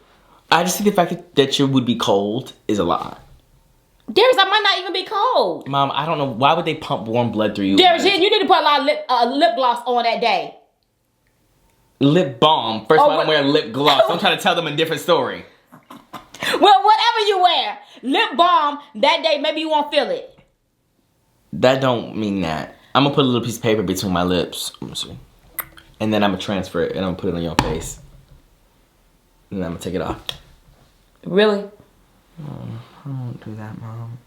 I just think the fact that you would be cold is a lot. Darius, I might not even be cold. Mom, I don't know. Why would they pump warm blood through you? Darius, you need to put a lot of lip gloss on that day. Lip balm. First of all, I don't wear lip gloss. I'm trying to tell them a different story. Well, whatever you wear, lip balm that day, maybe you won't feel it. That don't mean that. I'm gonna put a little piece of paper between my lips. Let me see. And then I'm gonna transfer it and I'm gonna put it on your face. And then I'm gonna take it off. Really? I won't do that, Mom.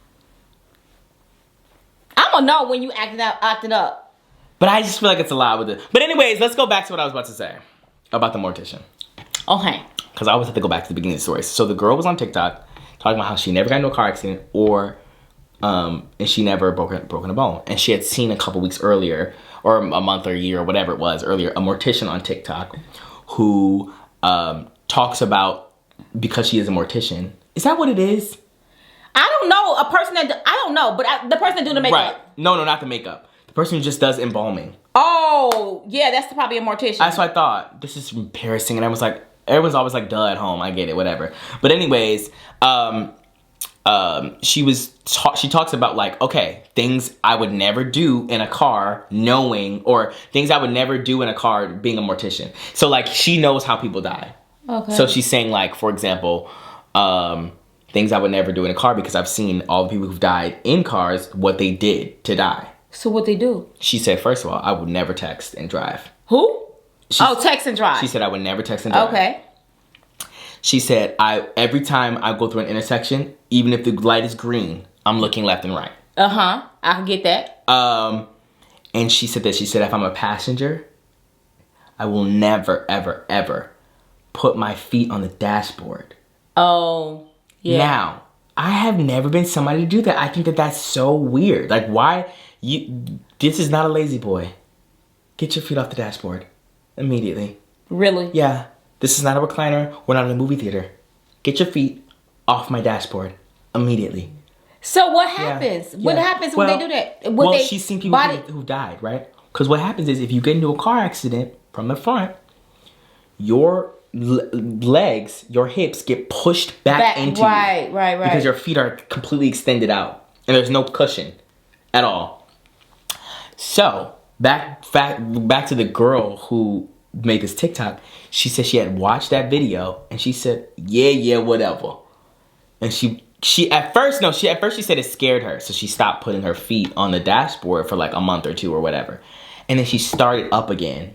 I'm gonna know when you acting up. But I just feel like it's a lot with it. But anyways, let's go back to what I was about to say about the mortician. Okay. Because I always have to go back to the beginning of the story. So the girl was on TikTok talking about how she never got into a car accident and she never broken a bone. And she had seen a couple weeks earlier, or a month or a year or whatever it was earlier, a mortician on TikTok who talks about, because she is a mortician. Is that what it is? I don't know. A person that, I don't know, but the person that do the makeup. Right. No, not the makeup. The person who just does embalming. Oh, yeah, that's probably a mortician. That's what I thought. This is embarrassing. And I was like, everyone's always like, duh, at home. I get it, whatever. But anyways, she talks about like, okay, things I would never do in a car knowing, or things I would never do in a car being a mortician. So like, she knows how people die. Okay. So she's saying like, for example, things I would never do in a car because I've seen all the people who've died in cars, what they did to die. So what they do? She said, first of all, I would never text and drive. Who? Text and drive. She said I would never text and drive. Okay. She said, every time I go through an intersection, even if the light is green, I'm looking left and right. Uh-huh. I can get that. And she said if I'm a passenger, I will never, ever, ever put my feet on the dashboard. Oh, yeah. Now, I have never been somebody to do that. I think that that's so weird. Like, why? This is not a lazy boy. Get your feet off the dashboard immediately. Really? Yeah. This is not a recliner. We're not in a movie theater. Get your feet off my dashboard immediately. So what happens? Yeah. What happens when they do that? She's seen people who died, right? Because what happens is if you get into a car accident from the front, your legs, your hips get pushed back into you. Right. Because your feet are completely extended out. And there's no cushion at all. So, back to the girl who made this TikTok. She said she had watched that video and she said, yeah, whatever. And she at first she said it scared her. So she stopped putting her feet on the dashboard for like a month or two or whatever. And then she started up again.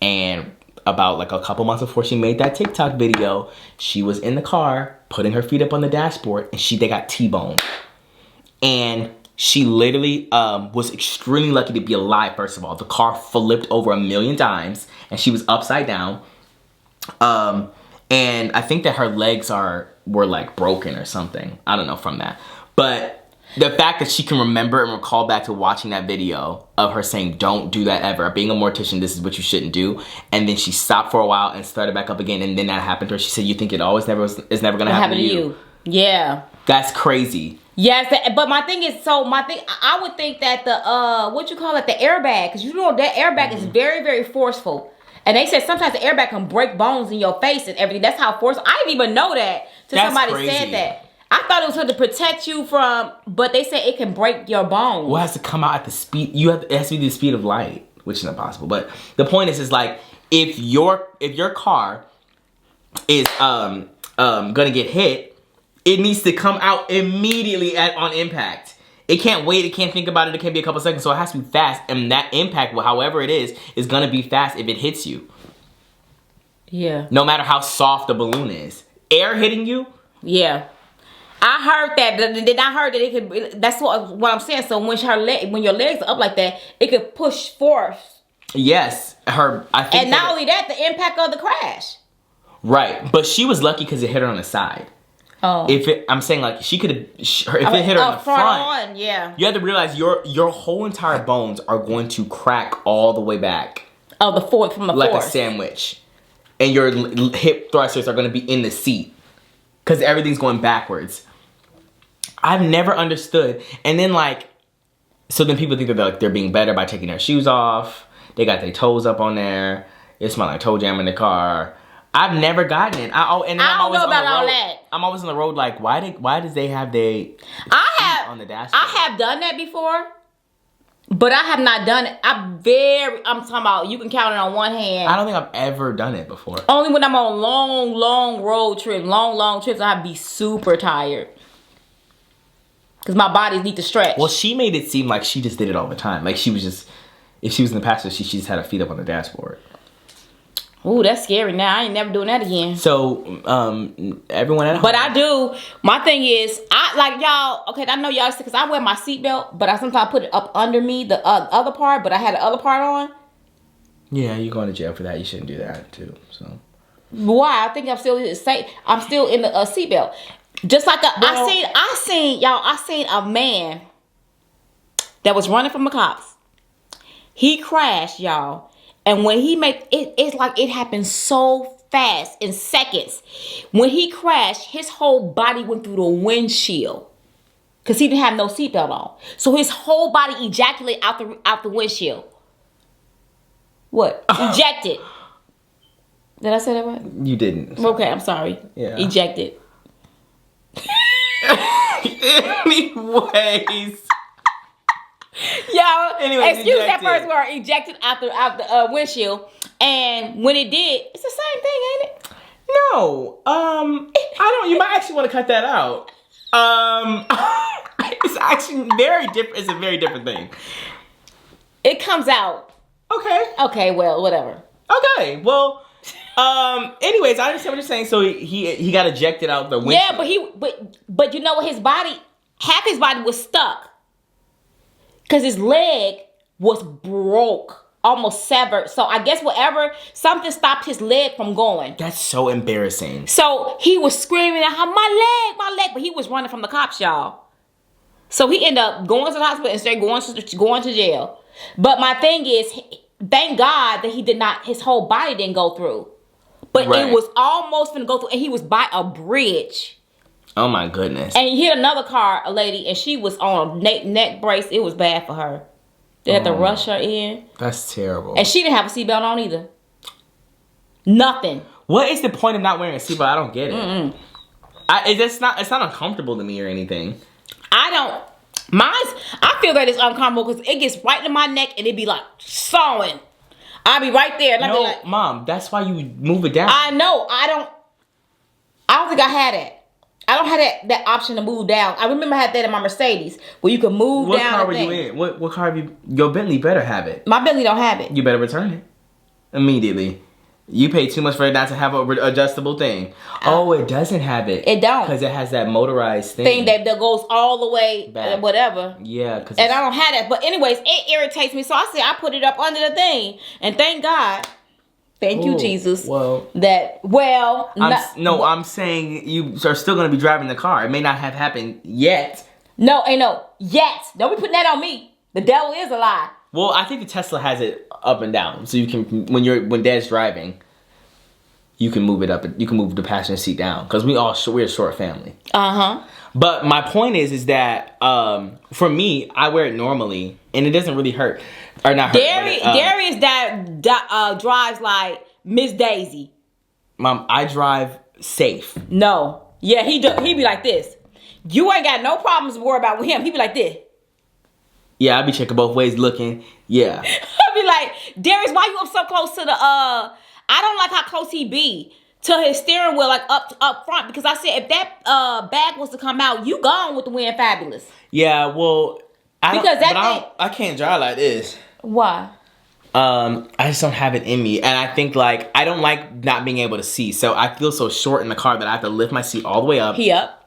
And about like a couple months before she made that TikTok video, she was in the car putting her feet up on the dashboard and they got T-boned. And she literally was extremely lucky to be alive, first of all. The car flipped over 1,000,000 times and she was upside down. And I think that her legs were like broken or something. I don't know from that. But the fact that she can remember and recall back to watching that video of her saying, don't do that ever. Being a mortician, this is what you shouldn't do. And then she stopped for a while and started back up again. And then that happened to her. She said, you think it's never going to happen to you. Yeah. That's crazy. Yes, but my thing is, I would think that the airbag, because you know that airbag is very, very forceful. And they said sometimes the airbag can break bones in your face and everything. That's how forceful. I didn't even know that till somebody said that. I thought it was to protect you from, but they say it can break your bones. Well, it has to come out at the speed. It has to be the speed of light, which is impossible. But the point is like if your car is gonna get hit, it needs to come out immediately on impact. It can't wait. It can't think about it. It can't be a couple seconds. So it has to be fast. And that impact, however it is gonna be fast if it hits you. Yeah. No matter how soft the balloon is, air hitting you. Yeah. I heard that. Then I heard that it could. That's what I'm saying. So when your legs are up like that, it could push forth. Yes, I think. And not only that, the impact of the crash. Right, but she was lucky because it hit her on the side. Oh. I'm saying like she could have. If it hit her in the front, yeah. You have to realize your whole entire bones are going to crack all the way back. Oh, the fourth from the like force. a sandwich, and your hip thrusters are going to be in the seat because everything's going backwards. I've never understood. And then so then people think that they're being better by taking their shoes off. They got their toes up on there. It smells like toe jam in the car. I've never gotten it. I don't know about all that. I'm always on the road like, why does they have their feet on the dashboard? I have done that before, but I have not done it. I'm talking about, you can count it on one hand. I don't think I've ever done it before. Only when I'm on long road trips, long trips, I have to be super tired. Because my body needs to stretch. Well, she made it seem like she just did it all the time. Like she was just, if she was in the passenger, she just had her feet up on the dashboard. Ooh, that's scary now. I ain't never doing that again. So, everyone at home. But I do. My thing is, y'all, okay, I know y'all see, because I wear my seatbelt, but I sometimes put it up under me, the other part, but I had the other part on. Yeah, you're going to jail for that. You shouldn't do that, too. So. Why? I think I'm still safe. I'm still in the seatbelt. Just like I seen a man that was running from the cops. He crashed, y'all. And when he made it, it's like it happened so fast in seconds. When he crashed, his whole body went through the windshield. Because he didn't have no seatbelt on. So his whole body ejaculated out the windshield. What? Ejected. Did I say that right? You didn't. Okay, I'm sorry. Yeah. Ejected. Anyways. Y'all, Anyways, excuse ejected. that first word, ejected out the windshield. And when it did, it's the same thing, ain't it? No. You might actually want to cut that out. It's actually very different. It's a very different thing. It comes out. Okay. Okay, well, whatever. Okay, well, anyways, I understand what you're saying. So he got ejected out the windshield. Yeah, but you know what? Half his body was stuck. Because his leg was broke, almost severed. So I guess something stopped his leg from going. That's so embarrassing. So he was screaming at her, my leg. But he was running from the cops, y'all. So he ended up going to the hospital instead of going to jail. But my thing is, thank God that his whole body didn't go through. But right. It was almost going to go through, and he was by a bridge. Oh my goodness. And he hit another car, a lady, and she was on a neck brace. It was bad for her. They had to rush her in. That's terrible. And she didn't have a seatbelt on either. Nothing. What is the point of not wearing a seatbelt? I don't get it. It's not uncomfortable to me or anything. I feel that it's uncomfortable because it gets right in my neck and it be like sawing. I'll be right there. And No, like, Mom, that's why you move it down. I know. I don't think I had it. I don't have that option to move down. I remember I had that in my Mercedes where you could move what down. What car were you in? What car have you? Your Bentley better have it. My Bentley don't have it. You better return it immediately. You pay too much for it not to have an adjustable thing. Oh, it doesn't have it. It don't. Because it has that motorized thing. that goes all the way back. Whatever. Yeah. And I don't have that. But anyways, it irritates me. So I said I put it up under the thing. And thank God. Thank you, Jesus. Well. I'm saying you are still going to be driving the car. It may not have happened yet. No. Yet. Don't be putting that on me. The devil is a lie. Well, I think the Tesla has it up and down. So you can, when Dad's driving, you can move it up. You can move the passenger seat down. Because we're a short family. Uh-huh. But my point is that for me, I wear it normally. And it doesn't really hurt. Or not hurt. Darius that drives like Miss Daisy. Mom, I drive safe. No. Yeah, he be like this. you ain't got no problems to worry about with him. He be like this. Yeah, I be checking both ways, looking. Yeah. I be like, Darius, why you up so close to the I don't like how close he be to his steering wheel, like up front, because I said if that bag was to come out, you gone with the Win Fabulous. Yeah, well, I can't drive like this. Why? I just don't have it in me, and I think like I don't like not being able to see, so I feel so short in the car that I have to lift my seat all the way up. He up.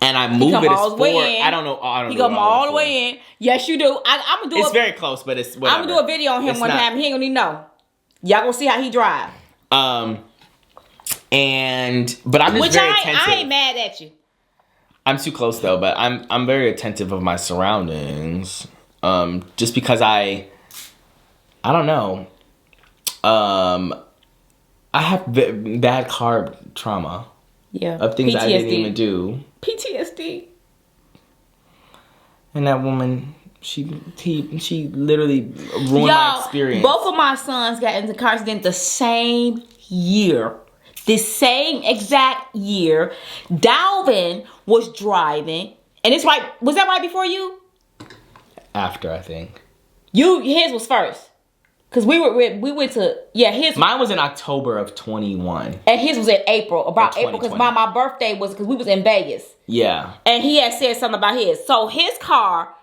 And I move it as forward. I don't know. He come all the way in. Yes, you do. I'm gonna do. It's very close, but it's whatever. I'm gonna do a video on him one time. He ain't gonna even know. Y'all gonna see how he drive. But I'm just very attentive. I ain't mad at you. I'm too close though, but I'm very attentive of my surroundings. Just because I don't know. I have bad car trauma. Yeah. Of things PTSD. I didn't even do. PTSD. And that woman, she literally ruined my experience. Both of my sons got into car accident the same year. The same exact year. Dalvin was driving. And it's right. Was that right before you? After, I think. His was first. Because we went to, his. Mine was in October of 21. And his was in April. About April. Because my birthday was, because we was in Vegas. Yeah. And he had said something about his. So his car,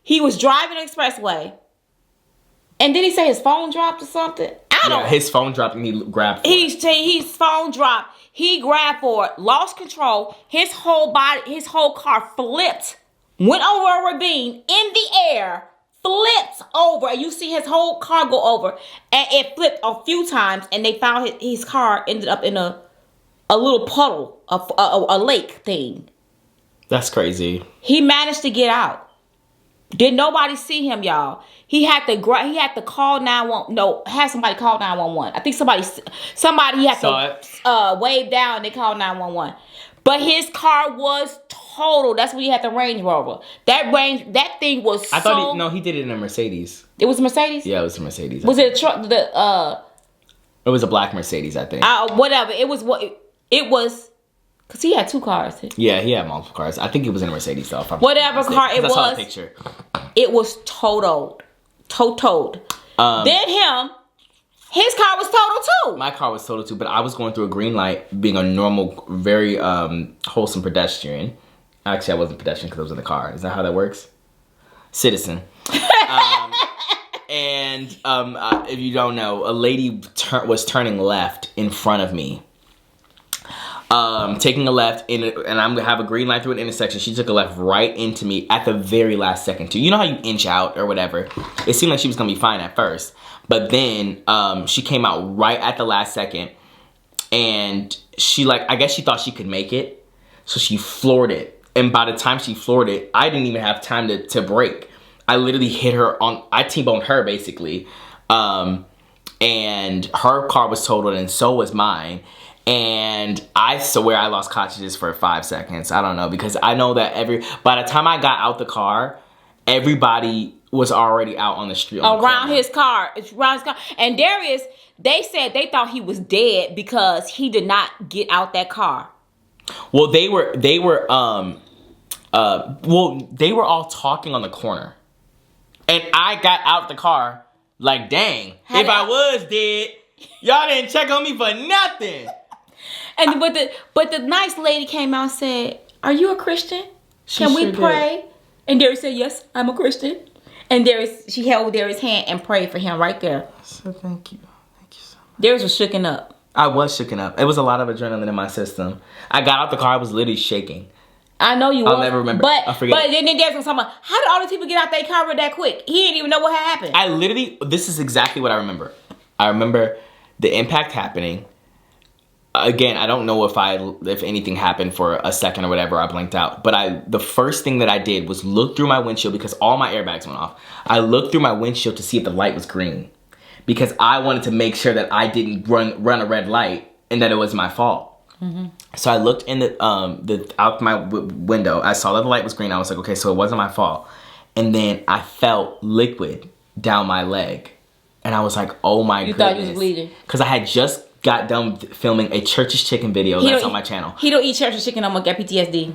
he was driving the expressway. And did he say his phone dropped or something? I don't know. His phone dropped and he grabbed for it. His phone dropped. He grabbed for it, lost control. His whole car flipped, went over a ravine in the air, flipped over, and you see his whole car go over. And it flipped a few times, and they found his car ended up in a little puddle, a lake thing. That's crazy. He managed to get out. Did nobody see him, y'all? He had to call 911. No, had somebody call 911. I think somebody had to wave down and they called 911. But his car was total. That's when he had the Range Rover. That thing was he did it in a Mercedes. It was a Mercedes? Yeah, it was a Mercedes. Was it a truck? It was a black Mercedes, I think. Whatever. It was because he had two cars. Yeah, he had multiple cars. I think it was in a Mercedes though. Whatever car it was. I saw the picture. It was totaled. Then his car was total too. My car was total too, but I was going through a green light, being a normal, very wholesome pedestrian. Actually, I wasn't pedestrian because I was in the car. Is that how that works? Citizen. If you don't know, a lady was turning left in front of me. Taking a left and I'm gonna have a green light through an intersection. She took a left right into me at the very last second too. You know how you inch out or whatever? It seemed like she was gonna be fine at first, but then she came out right at the last second, and I guess she thought she could make it, so she floored it. And by the time she floored it, I didn't even have time to brake. I literally hit her I T-boned her basically, and her car was totaled and so was mine. And I swear I lost consciousness for 5 seconds. I don't know, because I know that by the time I got out the car, everybody was already out on the street. Around his car. And Darius, they said they thought he was dead because he did not get out that car. Well, they were all talking on the corner. And I got out the car like, dang, if I was dead, y'all didn't check on me for nothing. And but the nice lady came out and said, "Are you a Christian? Can we pray?" Did. And Darius said, "Yes, I'm a Christian." And she held Darius' hand and prayed for him right there. So thank you so much. Darius was shooken up. I was shooken up. It was a lot of adrenaline in my system. I got out the car. I was literally shaking. I know you. I'll never remember. But then Darius was talking about, how did all these people get out their car that quick? He didn't even know what had happened. This is exactly what I remember. I remember the impact happening. Again, I don't know if anything happened for a second or whatever. I blinked out. But the first thing that I did was look through my windshield because all my airbags went off. I looked through my windshield to see if the light was green because I wanted to make sure that I didn't run a red light and that it was my fault. Mm-hmm. So I looked in out my window. I saw that the light was green. I was like, okay, so it wasn't my fault. And then I felt liquid down my leg. And I was like, oh my goodness. You thought you was bleeding. Because I had just got done filming a Church's Chicken video that's on my channel. He don't eat Church's Chicken no more, got PTSD.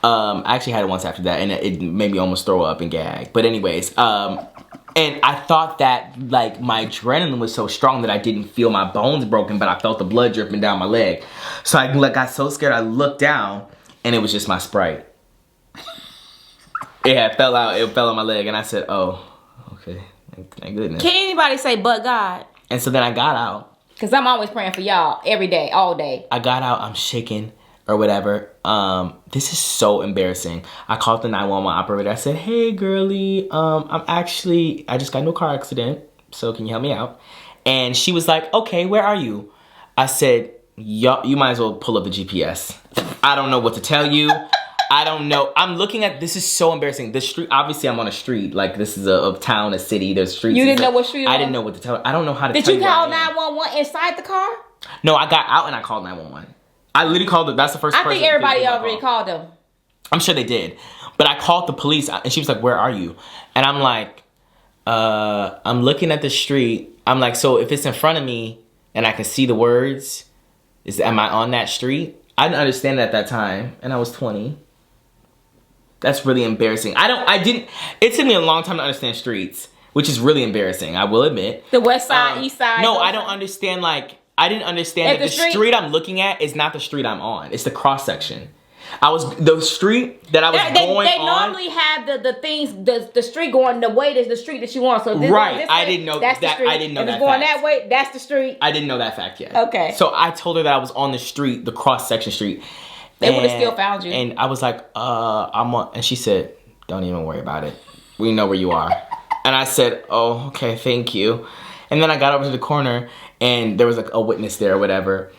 I actually had it once after that, and it made me almost throw up and gag. But anyways, and I thought that like my adrenaline was so strong that I didn't feel my bones broken, but I felt the blood dripping down my leg. So I got so scared I looked down, and it was just my Sprite. It fell out. It fell on my leg, and I said, "Oh, okay, thank goodness." Can anybody say but God? And so then I got out. Because I'm always praying for y'all every day, all day. I got out. I'm shaking or whatever. This is so embarrassing. I called the 911 operator. I said, "Hey, girlie, I just got into a car accident. So can you help me out?" And she was like, "Okay, where are you?" I said, you might as well pull up the GPS. I don't know what to tell you. I don't know. I'm looking at, this is so embarrassing. The street, obviously I'm on a street. Like this is a town, a city, there's streets. You didn't know what street it was? I didn't know what to tell her. I don't know how to tell you. Did you call 911 inside the car? No, I got out and I called 911. I literally called it. That's the first person. I think everybody already called them. I'm sure they did. But I called the police and she was like, "Where are you?" And I'm like, I'm looking at the street. I'm like, so if it's in front of me and I can see the words, am I on that street? I didn't understand it at that time, and I was 20. That's really embarrassing. It took me a long time to understand streets, which is really embarrassing, I will admit. The west side, east side. No, I don't understand, I didn't understand that the street I'm looking at is not the street I'm on. It's the cross section. The street that I was going on. They normally have the things, the street going the way that's the street that you want. So this right, this I way, didn't know that's that. The street. I didn't know if that. It's going fact. that way. That's the street. I didn't know that fact yet. Okay. So I told her that I was on the street, the cross section street. They would have still found you. And I was like, I'm on. And she said, "Don't even worry about it. We know where you are." And I said, "Oh, okay, thank you." And then I got over to the corner, and there was a witness there or whatever.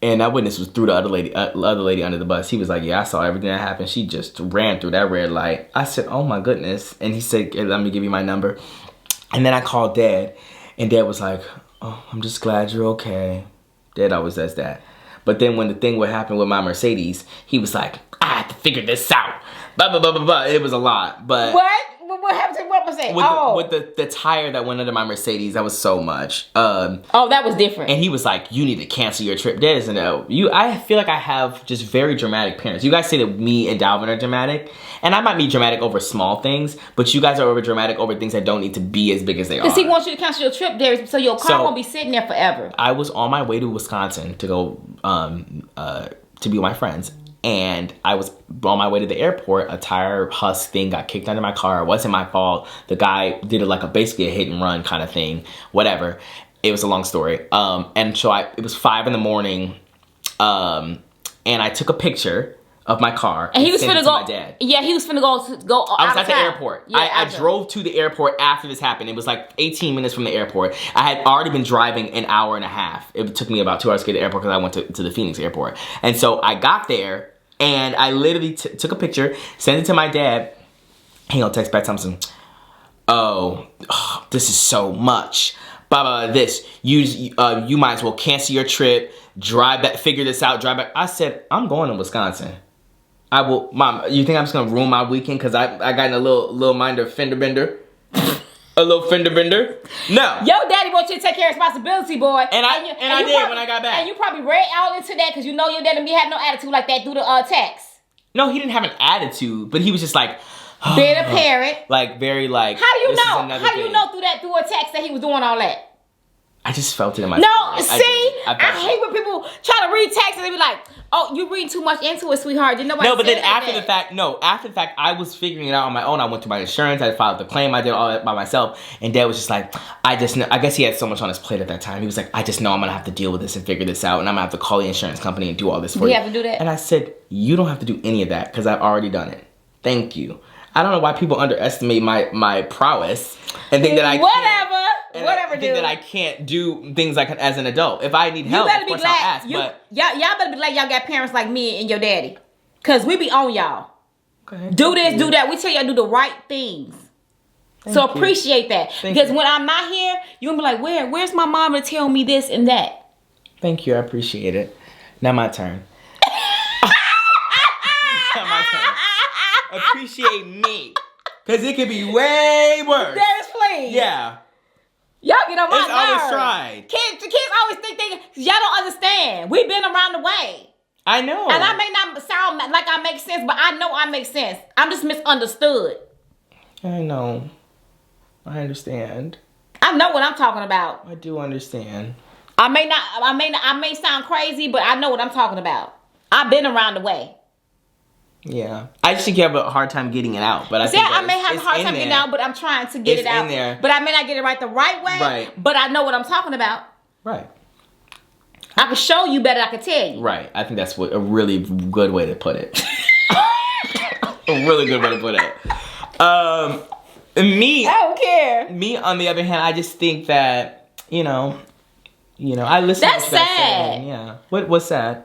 And that witness was threw the other lady under the bus. He was like, "Yeah, I saw everything that happened. She just ran through that red light." I said, "Oh my goodness." And he said, "Let me give you my number." And then I called Dad, and Dad was like, "Oh, I'm just glad you're okay." Dad always does that. But then when the thing would happen with my Mercedes, he was like, "I have to figure this out." Blah, blah, blah, blah, blah. It was a lot, but... What? What happened to what Mercedes? With the tire that went under my Mercedes, that was so much. That was different. And he was like, "You need to cancel your trip." Dad doesn't know. I feel like I have just very dramatic parents. You guys say that me and Dalvin are dramatic, and I might be dramatic over small things, but you guys are over dramatic over things that don't need to be as big as they are. Because he wants you to cancel your trip, Darius, so your car won't be sitting there forever. I was on my way to Wisconsin to go to be with my friends. And I was on my way to the airport. A tire husk thing got kicked under my car. It wasn't my fault. The guy did basically a hit and run kind of thing. Whatever. It was a long story. And so it was 5 a.m. And I took a picture of my car and he was finna go. My dad. Yeah, he was finna go. I was at the airport. Yeah, I drove to the airport after this happened. It was like 18 minutes from the airport. I had already been driving an hour and a half. It took me about 2 hours to get to the airport because I went to the Phoenix airport. And so I got there and I literally took a picture, sent it to my dad. He gonna text back something. Oh, this is so much. Blah, blah, blah, this. You might as well cancel your trip. Drive back. Figure this out. Drive back. I said, I'm going to Wisconsin. I will, Mom. You think I'm just gonna ruin my weekend because I got in a little minor fender bender, a little fender bender? No. Your daddy wants you to take care of responsibility, boy. And I did when I got back. And you probably read out into that because you know your daddy had no attitude like that through the text. No, he didn't have an attitude, but he was just like being a parent. Like very like. How do you know? How do you know through a text that he was doing all that? I just felt it in my I hate when people try to read text and they be like, "Oh, you read too much into it, sweetheart." Didn't nobody? No, but then after that. the fact, I was figuring it out on my own. I went to my insurance, I filed the claim, I did all that by myself, and Dad was just like, I guess he had so much on his plate at that time. He was like, I just know I'm gonna have to deal with this and figure this out, and I'm gonna have to call the insurance company and do all this for you. You have to do that? And I said, you don't have to do any of that because I've already done it. Thank you. I don't know why people underestimate my prowess and think that I think that I can't do things like as an adult. If I need help, of course I'll ask. Y'all better be glad y'all got parents like me and your daddy, cause we be on y'all. Okay. Do this, do that. We tell y'all do the right things. So appreciate that. Because when I'm not here, you gonna be like, where's my mom to tell me this and that? Thank you, I appreciate it. Now my turn. Now my turn. Appreciate me, cause it could be way worse. Dennis, please. Yeah. Y'all get on my nerves. It's always tried. The kids always think y'all don't understand. We've been around the way. I know. And I may not sound like I make sense, but I know I make sense. I'm just misunderstood. I know. I understand. I know what I'm talking about. I do understand. I may sound crazy, but I know what I'm talking about. I've been around the way. Yeah. I just think you have a hard time getting it out. But I may have a hard time getting it out, but I'm trying to get it out. It's in there. But I may not get it right the right way. Right. But I know what I'm talking about. Right. I can show you better than I can tell you. Right. I think that's a really good way to put it. A really good way to put it. Me. I don't care. Me, on the other hand, I just think that, I listen That's to that sad. saying. Yeah. What's sad?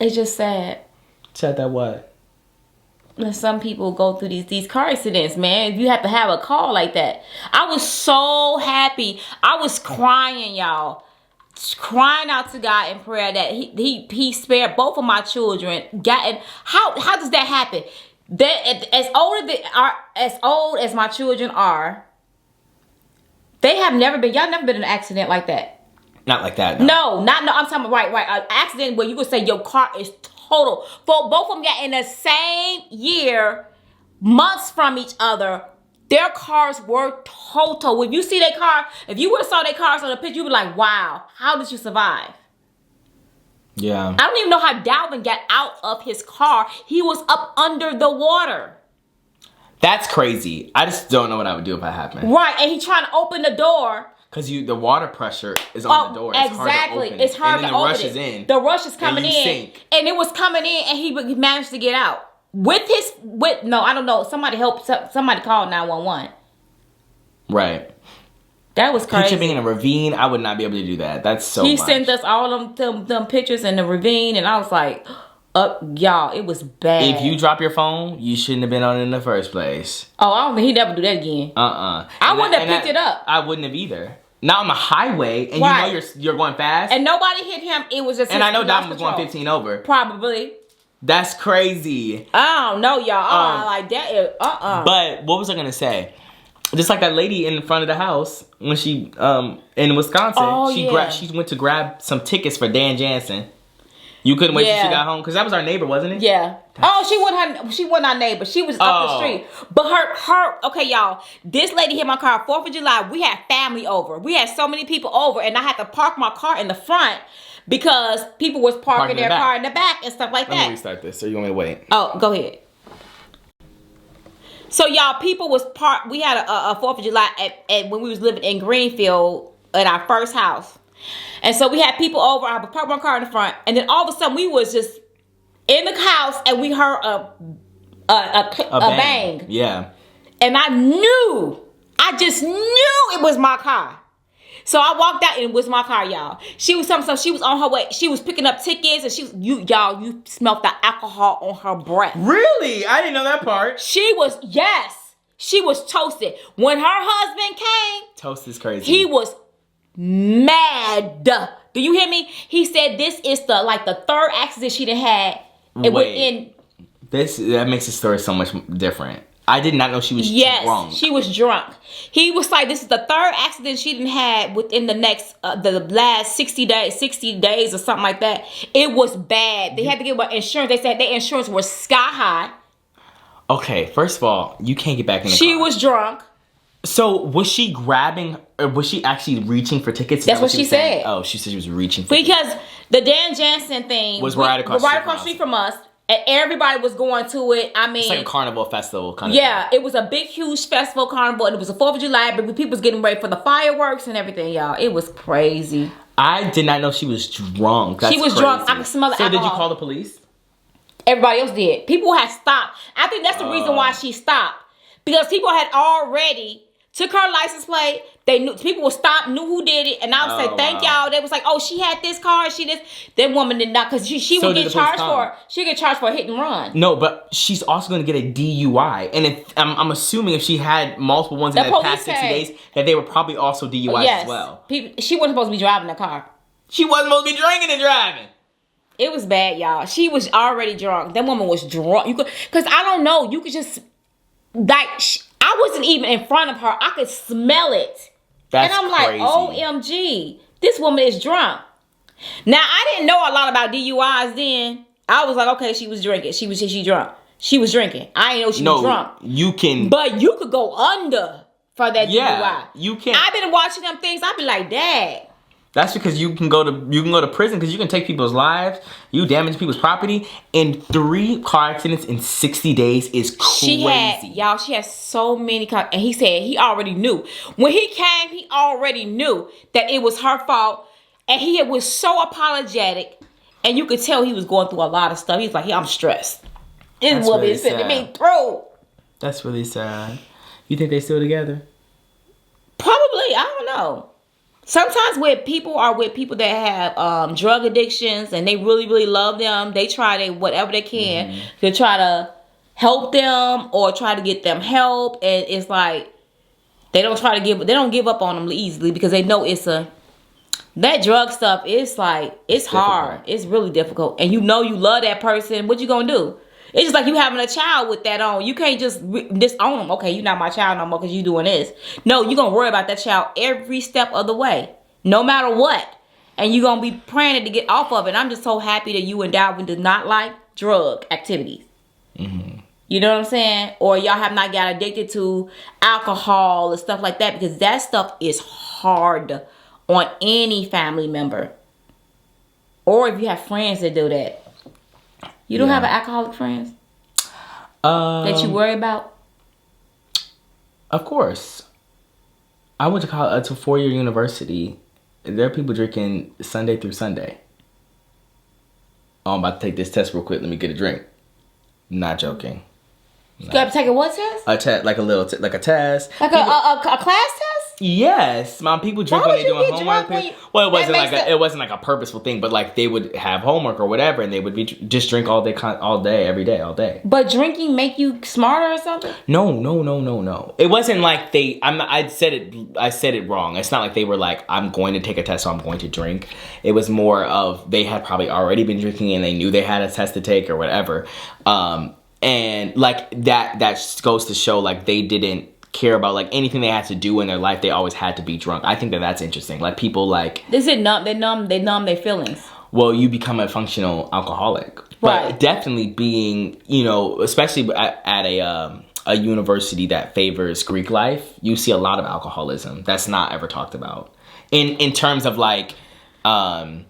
It's just sad. Sad that what? That some people go through these car accidents, man. You have to have a car like that. I was so happy. I was crying, y'all. Crying out to God in prayer that he spared both of my children. How does that happen? That as old as my children are, y'all never been in an accident like that. Not like that. No, I'm talking about right. An accident where you could say your car is total. For both of them got in the same year, months from each other. Their cars were total. When you see their car, if you would have saw their cars on the picture, you'd be like, wow, how did you survive? Yeah. I don't even know how Dalvin got out of his car. He was up under the water. That's crazy. I just don't know what I would do if that happened. Right, and he trying to open the door. Because the water pressure is on the door. It's exactly. Hard to open It's hard and to then open the rush is in. The rush is coming and you in. Sink. And it was coming in and he managed to get out. No, I don't know. Somebody called 911. Right. That was crazy. Picture being in a ravine, I would not be able to do that. That's so He much. sent us all them pictures in the ravine and I was like, y'all, it was bad. If you drop your phone, you shouldn't have been on it in the first place. Oh, I don't think he'd never do that again. I wouldn't have picked it up. I wouldn't have either. Not on the highway, and right. you know you're going fast. And nobody hit him. It was just. And I know Dom was going 15 over. Probably. That's crazy. I don't know, y'all. Like that. But what was I gonna say? Just like that lady in front of the house when she in Wisconsin, she went to grab some tickets for Dan Jansen. You couldn't wait till she got home because that was our neighbor, wasn't it? Yeah. She wasn't our neighbor. She was up the street. But okay, y'all. This lady hit my car 4th of July. We had family over. We had so many people over, and I had to park my car in the front because people was parking their car in the back and stuff like that. Let me restart this. So you want me to wait? Oh, go ahead. So y'all, people was parked. We had a 4th of July at when we was living in Greenfield at our first house. And so we had people over. I parked my car in the front, and then all of a sudden we was just in the house, and we heard a bang. Yeah. And I just knew it was my car. So I walked out, and it was my car, y'all. She was she was on her way. She was picking up tickets, and you smelled the alcohol on her breath. Really? I didn't know that part. She was toasted. When her husband came, toast is crazy. He was mad. Do you hear me? He said this is the third accident she done had. That makes the story so much different. I did not know she was drunk. Yes, she was drunk. He was like, this is the third accident she done had within the next the last 60 days or something like that. It was bad. They had to give her insurance. They said their insurance was sky high. Okay, first of all, you can't get back in the car. She was drunk. So was she grabbing, or was she actually reaching for tickets? That's what she said. Oh, she said she was reaching for tickets. The Dan Jansen thing was right across the street from us. And everybody was going to it. I mean, it's like a carnival festival kind of thing. It was a big, huge festival carnival, and it was the 4th of July, but people was getting ready for the fireworks and everything, y'all. It was crazy. I did not know she was drunk. She was drunk. I could smell the alcohol. So did you call the police? Everybody else did. People had stopped. I think that's the reason why she stopped. Because people had already took her license plate. They knew people would stop, knew who did it, and I would say thank y'all. They was like, oh, she had this car, she this. That woman did not, because she would get charged for. She get charged for a hit and run. No, but she's also going to get a DUI, and if I'm assuming if she had multiple ones in the past 60 days, that they were probably also DUIs as well. She wasn't supposed to be driving the car. She wasn't supposed to be drinking and driving. It was bad, y'all. She was already drunk. That woman was drunk. Because I don't know, you could just I wasn't even in front of her. I could smell it. That's and I'm crazy. like, OMG, this woman is drunk. Now, I didn't know a lot about DUIs then. I was like, okay, she was drinking. She drunk. She was drinking. I didn't know she was drunk. You can. But you could go under for that DUI. You can. I've been watching them things. I've been like, Dad. That's because you can go to prison because you can take people's lives, you damage people's property, and 3 car accidents in 60 days is crazy. She has so many cars, and he said he already knew. When he came, he already knew that it was her fault, and he was so apologetic, and you could tell he was going through a lot of stuff. He was like, I'm stressed. This woman is sending me through. That's really sad. You think they still together? Probably. I don't know. Sometimes with people that have drug addictions and they really, really love them, they try whatever they can to try to help them or try to get them help. And it's like they don't give up on them easily because they know that drug stuff is like it's hard. It's really difficult. And you know you love that person. What you gonna do? It's just like you having a child with that on. You can't just disown them. Okay, you're not my child no more because you doing this. No, you're going to worry about that child every step of the way. No matter what. And you're going to be praying to get off of it. I'm just so happy that you and Dalvin did not like drug activities. Mm-hmm. You know what I'm saying? Or y'all have not got addicted to alcohol and stuff like that. Because that stuff is hard on any family member. Or if you have friends that do that. You don't have an alcoholic friends that you worry about? Of course. I went to college to 4-year university. There are people drinking Sunday through Sunday. Oh, I'm about to take this test real quick. Let me get a drink. Not joking. You got to take a what test? A test, like a test. Like a class test? Yes, mom. People drink when they doing homework. It wasn't like a purposeful thing, but like they would have homework or whatever, and they would just drink all day, every day, all day. But drinking make you smarter or something? No. It wasn't like they. I said it wrong. It's not like they were like, I'm going to take a test, so I'm going to drink. It was more of they had probably already been drinking and they knew they had a test to take or whatever. And like that goes to show like they didn't care about like anything they had to do in their life. They always had to be drunk. I think that's interesting. Like people like they numb their feelings. Well, you become a functional alcoholic, right? But definitely being, especially at a university that favors Greek life, you see a lot of alcoholism that's not ever talked about. In terms of like, in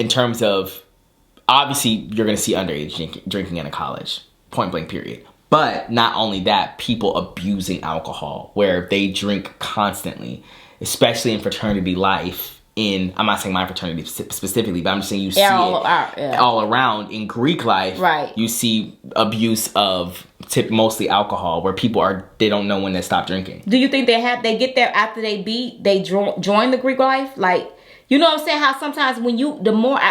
terms of obviously you're gonna see underage drinking in a college, point blank period. But not only that, people abusing alcohol where they drink constantly, especially in fraternity life. I'm not saying my fraternity specifically, but I'm just saying you see all around in Greek life. Right. You see abuse of mostly alcohol where people they don't know when to stop drinking. Do you think they get there after they join the Greek life? Like, you know what I'm saying? How sometimes when the more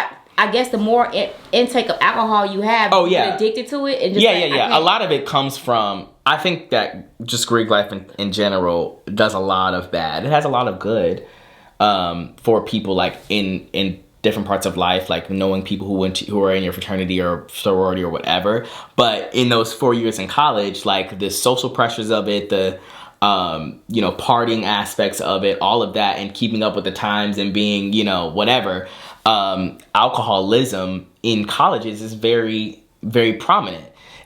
intake of alcohol you have, you get addicted to it. And just A lot of it comes from, I think that just Greek life in general does a lot of bad. It has a lot of good for people like in different parts of life, like knowing people who are in your fraternity or sorority or whatever. But in those 4 years in college, like the social pressures of it, the partying aspects of it, all of that, and keeping up with the times and being, whatever. Alcoholism in colleges is very, very prominent.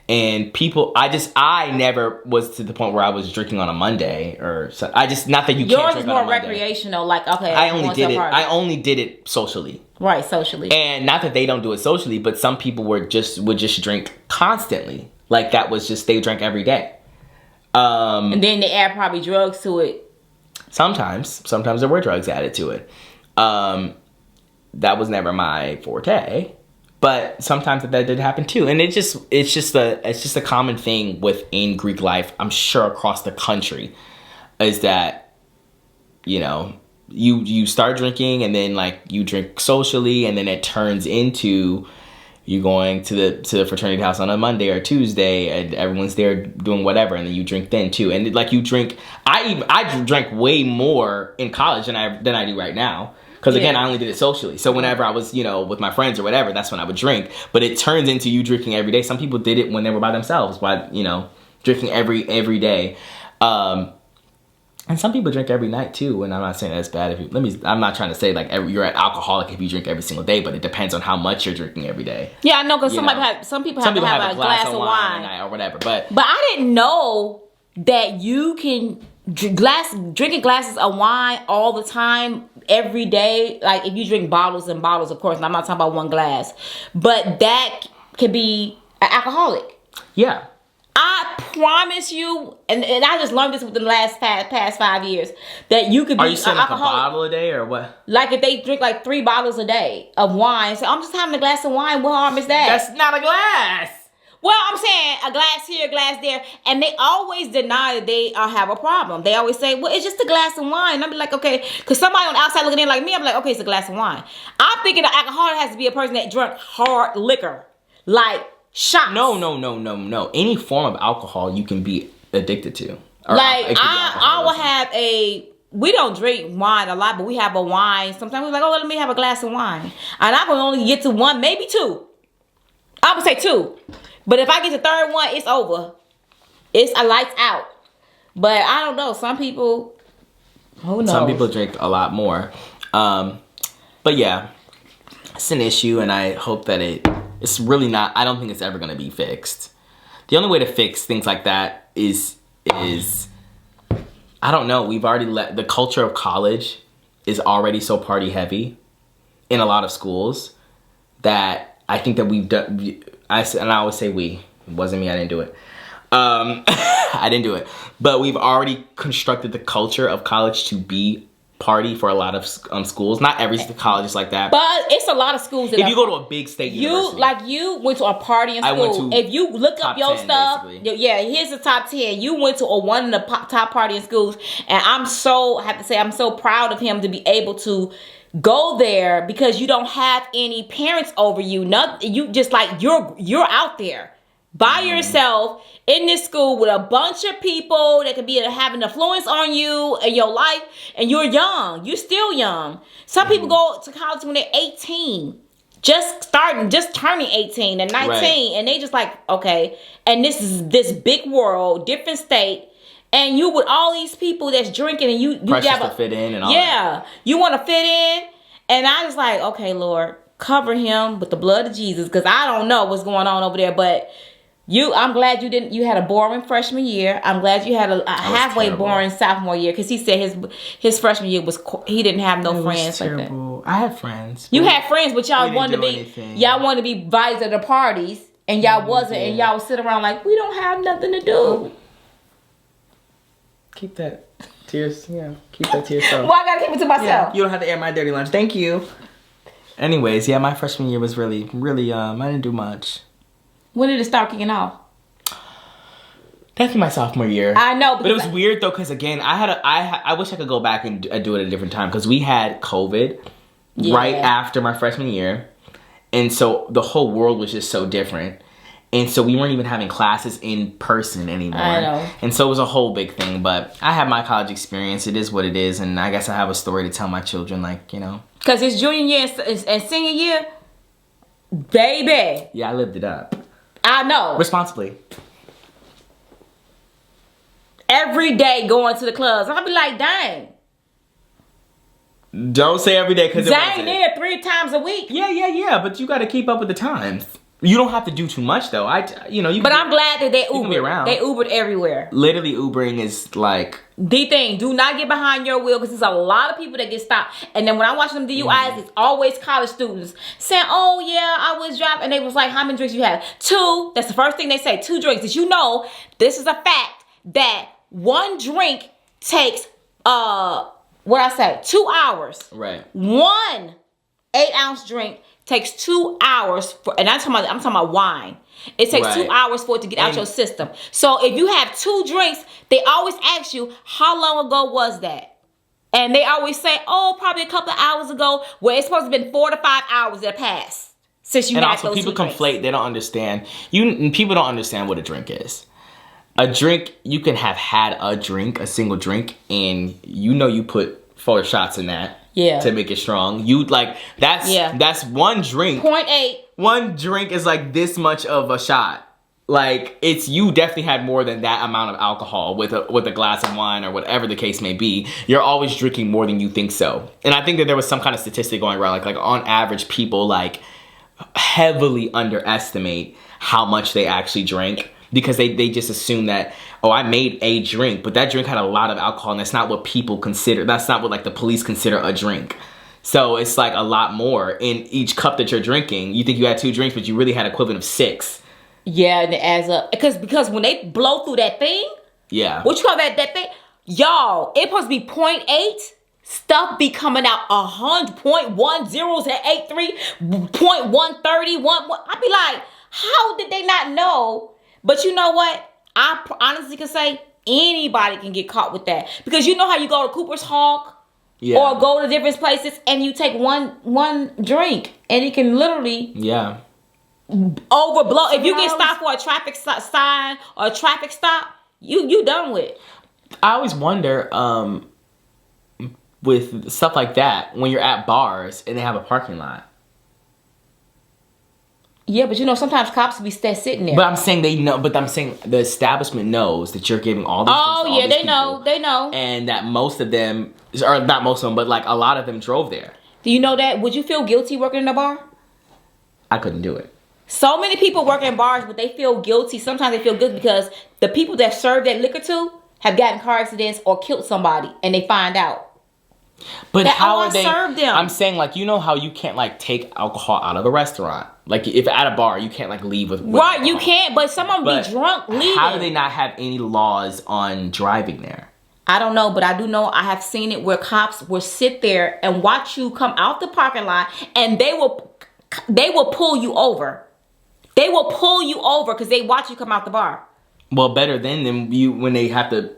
And people, I never was to the point where I was drinking on a Monday or so. Not that you can't drink on a Monday. Yours is more recreational, like, okay. I only did it socially. Right, socially. And not that they don't do it socially, but some people would just drink constantly. Like that was just, they drank every day. And then they add probably drugs to it. Sometimes there were drugs added to it. That was never my forte, but sometimes that did happen too. And it's just a common thing within Greek life, I'm sure across the country, is that, you start drinking and then like you drink socially and then it turns into you going to the fraternity house on a Monday or Tuesday and everyone's there doing whatever, and then you drink then too. And like you drink, I drank way more in college than I do right now. Because again, I only did it socially. So whenever I was, with my friends or whatever, that's when I would drink. But it turns into you drinking every day. Some people did it when they were by themselves, drinking every day. And some people drink every night too, and I'm not saying that's bad. I'm not trying to say like you're an alcoholic if you drink every single day, but it depends on how much you're drinking every day. Yeah, I know, because some people have to have a glass of wine a night or whatever. But I didn't know that you can drinking glasses of wine all the time, every day. Like if you drink bottles and bottles, of course, and I'm not talking about one glass, but that can be an alcoholic. Yeah. I promise you, and I just learned this within the past 5 years, that you could be. Are you saying like a alcoholic. bottle a day or what? Like if they drink like 3 bottles a day of wine, so I'm just having a glass of wine. What harm is that? That's not a glass. Well, I'm saying a glass here, a glass there, and they always deny that they have a problem. They always say, well, it's just a glass of wine. And I'll be like, okay, because somebody on the outside looking in like me, I'm like, okay, it's a glass of wine. I'm thinking an alcoholic has to be a person that drank hard liquor, like shots. No. Any form of alcohol you can be addicted to. Like I will have we don't drink wine a lot, but we have a wine. Sometimes we're like, oh, let me have a glass of wine. And I can only get to 1, maybe 2. I would say 2. But if I get the 3rd one, it's over. It's a lights out. But I don't know. Some people, who knows? Some people drink a lot more. But yeah, it's an issue, and I hope that it's really not. I don't think it's ever going to be fixed. The only way to fix things like that is I don't know. We've already the culture of college is already so party heavy in a lot of schools that I think that we've done. And I always say we. It wasn't me. I didn't do it. I didn't do it. But we've already constructed the culture of college to be party for a lot of schools. Not every college is like that. But it's a lot of schools. That if you go to a big state university. You went to a party in school. If you look up your 10, stuff, basically. Yeah, here's the top 10. You went to one of the top party in schools. And I'm so proud of him to be able to go there, because you don't have any parents over you. You just like you're out there by yourself in this school with a bunch of people that could be having influence on you and your life, and you're young. You're still young. Some people go to college when they're 18, just turning 18 and 19, right. And they just like, okay, and this is this big world, different state. And you with all these people that's drinking, and you pressure to fit in and all that. Yeah, you want to fit in. And I was like, okay, Lord, cover him with the blood of Jesus, because I don't know what's going on over there. But I'm glad you had a boring freshman year. I'm glad you had a halfway boring sophomore year, because he said his freshman year he didn't have no friends like that. I had friends. You had friends, but y'all wanted to be invited to the parties, and y'all wasn't, and y'all would sit around like, we don't have nothing to do. Keep that to yourself. Well, I gotta keep it to myself. Yeah, you don't have to air my dirty lunch. Thank you. Anyways, yeah, my freshman year was really, really, I didn't do much. When did it start kicking off? Definitely my sophomore year. I know, but it was weird though, because again, I wish I could go back and do it at a different time, because we had COVID right after my freshman year, and so the whole world was just so different. And so we weren't even having classes in person anymore. I know. And so it was a whole big thing. But I had my college experience. It is what it is. And I guess I have a story to tell my children, like, you know. Because it's junior year and senior year, baby. Yeah, I lived it up. I know. Responsibly. Every day going to the clubs. I'll be like, dang. Don't say every day, because it wasn't. Dang, there 3 times a week. Yeah. But you got to keep up with the times. You don't have to do too much though. But I'm glad that they Ubered. Be around. They Ubered everywhere. Literally, Ubering is like the thing. Do not get behind your wheel, because there's a lot of people that get stopped. And then when I watch them DUIs, it's always college students saying, "Oh yeah, I was driving," and they was like, "How many drinks you have?" 2. That's the first thing they say. 2 drinks. Did you know this is a fact that 1 drink takes 2 hours. Right. 1 8-ounce drink takes 2 hours and I'm talking about wine. It takes 2 hours for it to get out your system. So if you have 2 drinks, they always ask you, how long ago was that? And they always say, oh, probably a couple of hours ago. Well, it's supposed to have been 4 to 5 hours that passed since you had those 2 drinks. And also, people conflate. They don't understand. People don't understand what a drink is. A drink, you can have had a single drink, and you put 4 shots in that. Yeah. To make it strong. That's 1 drink. 0.8. 1 drink is like this much of a shot. Like, it's, you definitely had more than that amount of alcohol with a glass of wine or whatever the case may be. You're always drinking more than you think so. And I think that there was some kind of statistic going around, like on average, people like heavily underestimate how much they actually drink, because they just assume that, oh, I made a drink, but that drink had a lot of alcohol, and that's not what people consider. That's not what like the police consider a drink. So it's like a lot more in each cup that you're drinking. You think you had 2 drinks, but you really had equivalent of 6. Yeah, and it adds up. Because when they blow through that thing, yeah, what you call that thing? Y'all, it's supposed to be 0.8. Stuff be coming out 100.10 zeros at 83, 0.130, 1. I be like, how did they not know? But you know what? I honestly can say anybody can get caught with that, because you know how you go to Cooper's Hawk, or go to different places and you take one drink and it can literally overblow. If you get stopped for a traffic sign or a traffic stop, you done with. I always wonder with stuff like that, when you're at bars and they have a parking lot. Yeah, but you know, sometimes cops be sitting there. But I'm saying they know. But I'm saying the establishment knows that you're giving all these. Oh things to all these they know. They know. And that most of them, or not most of them, but like a lot of them drove there. Do you know that? Would you feel guilty working in a bar? I couldn't do it. So many people work in bars, but they feel guilty. Sometimes they feel good because the people that serve that liquor to have gotten car accidents or killed somebody, and they find out. But that, how are they? Serve them. I'm saying, like, you know how you can't like take alcohol out of the restaurant. Like, if at a bar, you can't like leave with right. alcohol. You can't, but some of them be drunk leaving. How do they not have any laws on driving there? I don't know, but I do know I have seen it where cops will sit there and watch you come out the parking lot, and they will pull you over. They will pull you over because they watch you come out the bar. Well, better than you when they have to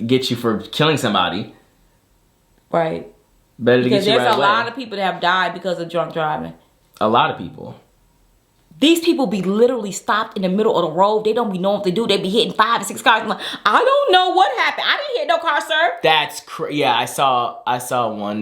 get you for killing somebody. Right. Better to because get you right away. There's a lot of people that have died because of drunk driving. A lot of people. These people be literally stopped in the middle of the road. They don't be knowing what to do. They be hitting 5 and 6 cars. I'm like, I don't know what happened. I didn't hit no car, sir. That's yeah. I saw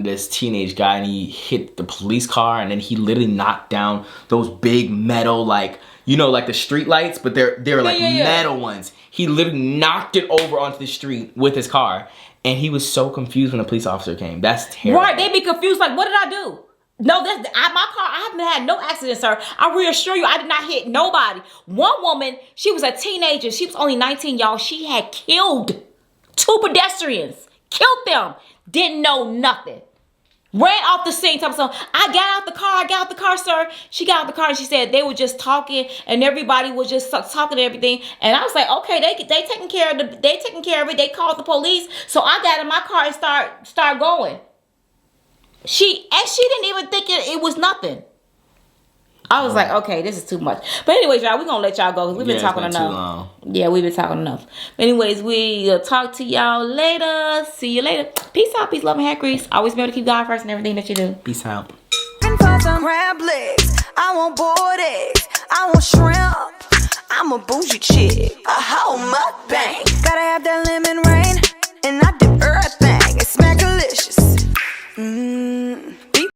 this teenage guy, and he hit the police car, and then he literally knocked down those big metal, like, you know, like the street lights, but they're like metal ones. He literally knocked it over onto the street with his car, and he was so confused when the police officer came. That's terrible. Right? They be confused. Like, what did I do? No, my car, I haven't had no accident, sir. I reassure you, I did not hit nobody. One woman, she was a teenager. She was only 19, y'all. She had killed 2 pedestrians. Killed them. Didn't know nothing. Ran off the scene. I got out the car, sir. She got out the car and she said they were just talking and everybody was just talking and everything. And I was like, okay, they taking care of it. They called the police. So I got in my car and start going. She didn't even think it was nothing. I was like, okay, this is too much. But anyways, y'all, we're going to let y'all go because we've been talking enough. Too long. Yeah, we've been talking enough. But anyways, we'll talk to y'all later. See you later. Peace out. Peace, love, and hair grease. Always remember to keep God first in everything that you do. Peace out. For some crab legs, I want board eggs, I want shrimp. I'm a bougie chick, a hoe.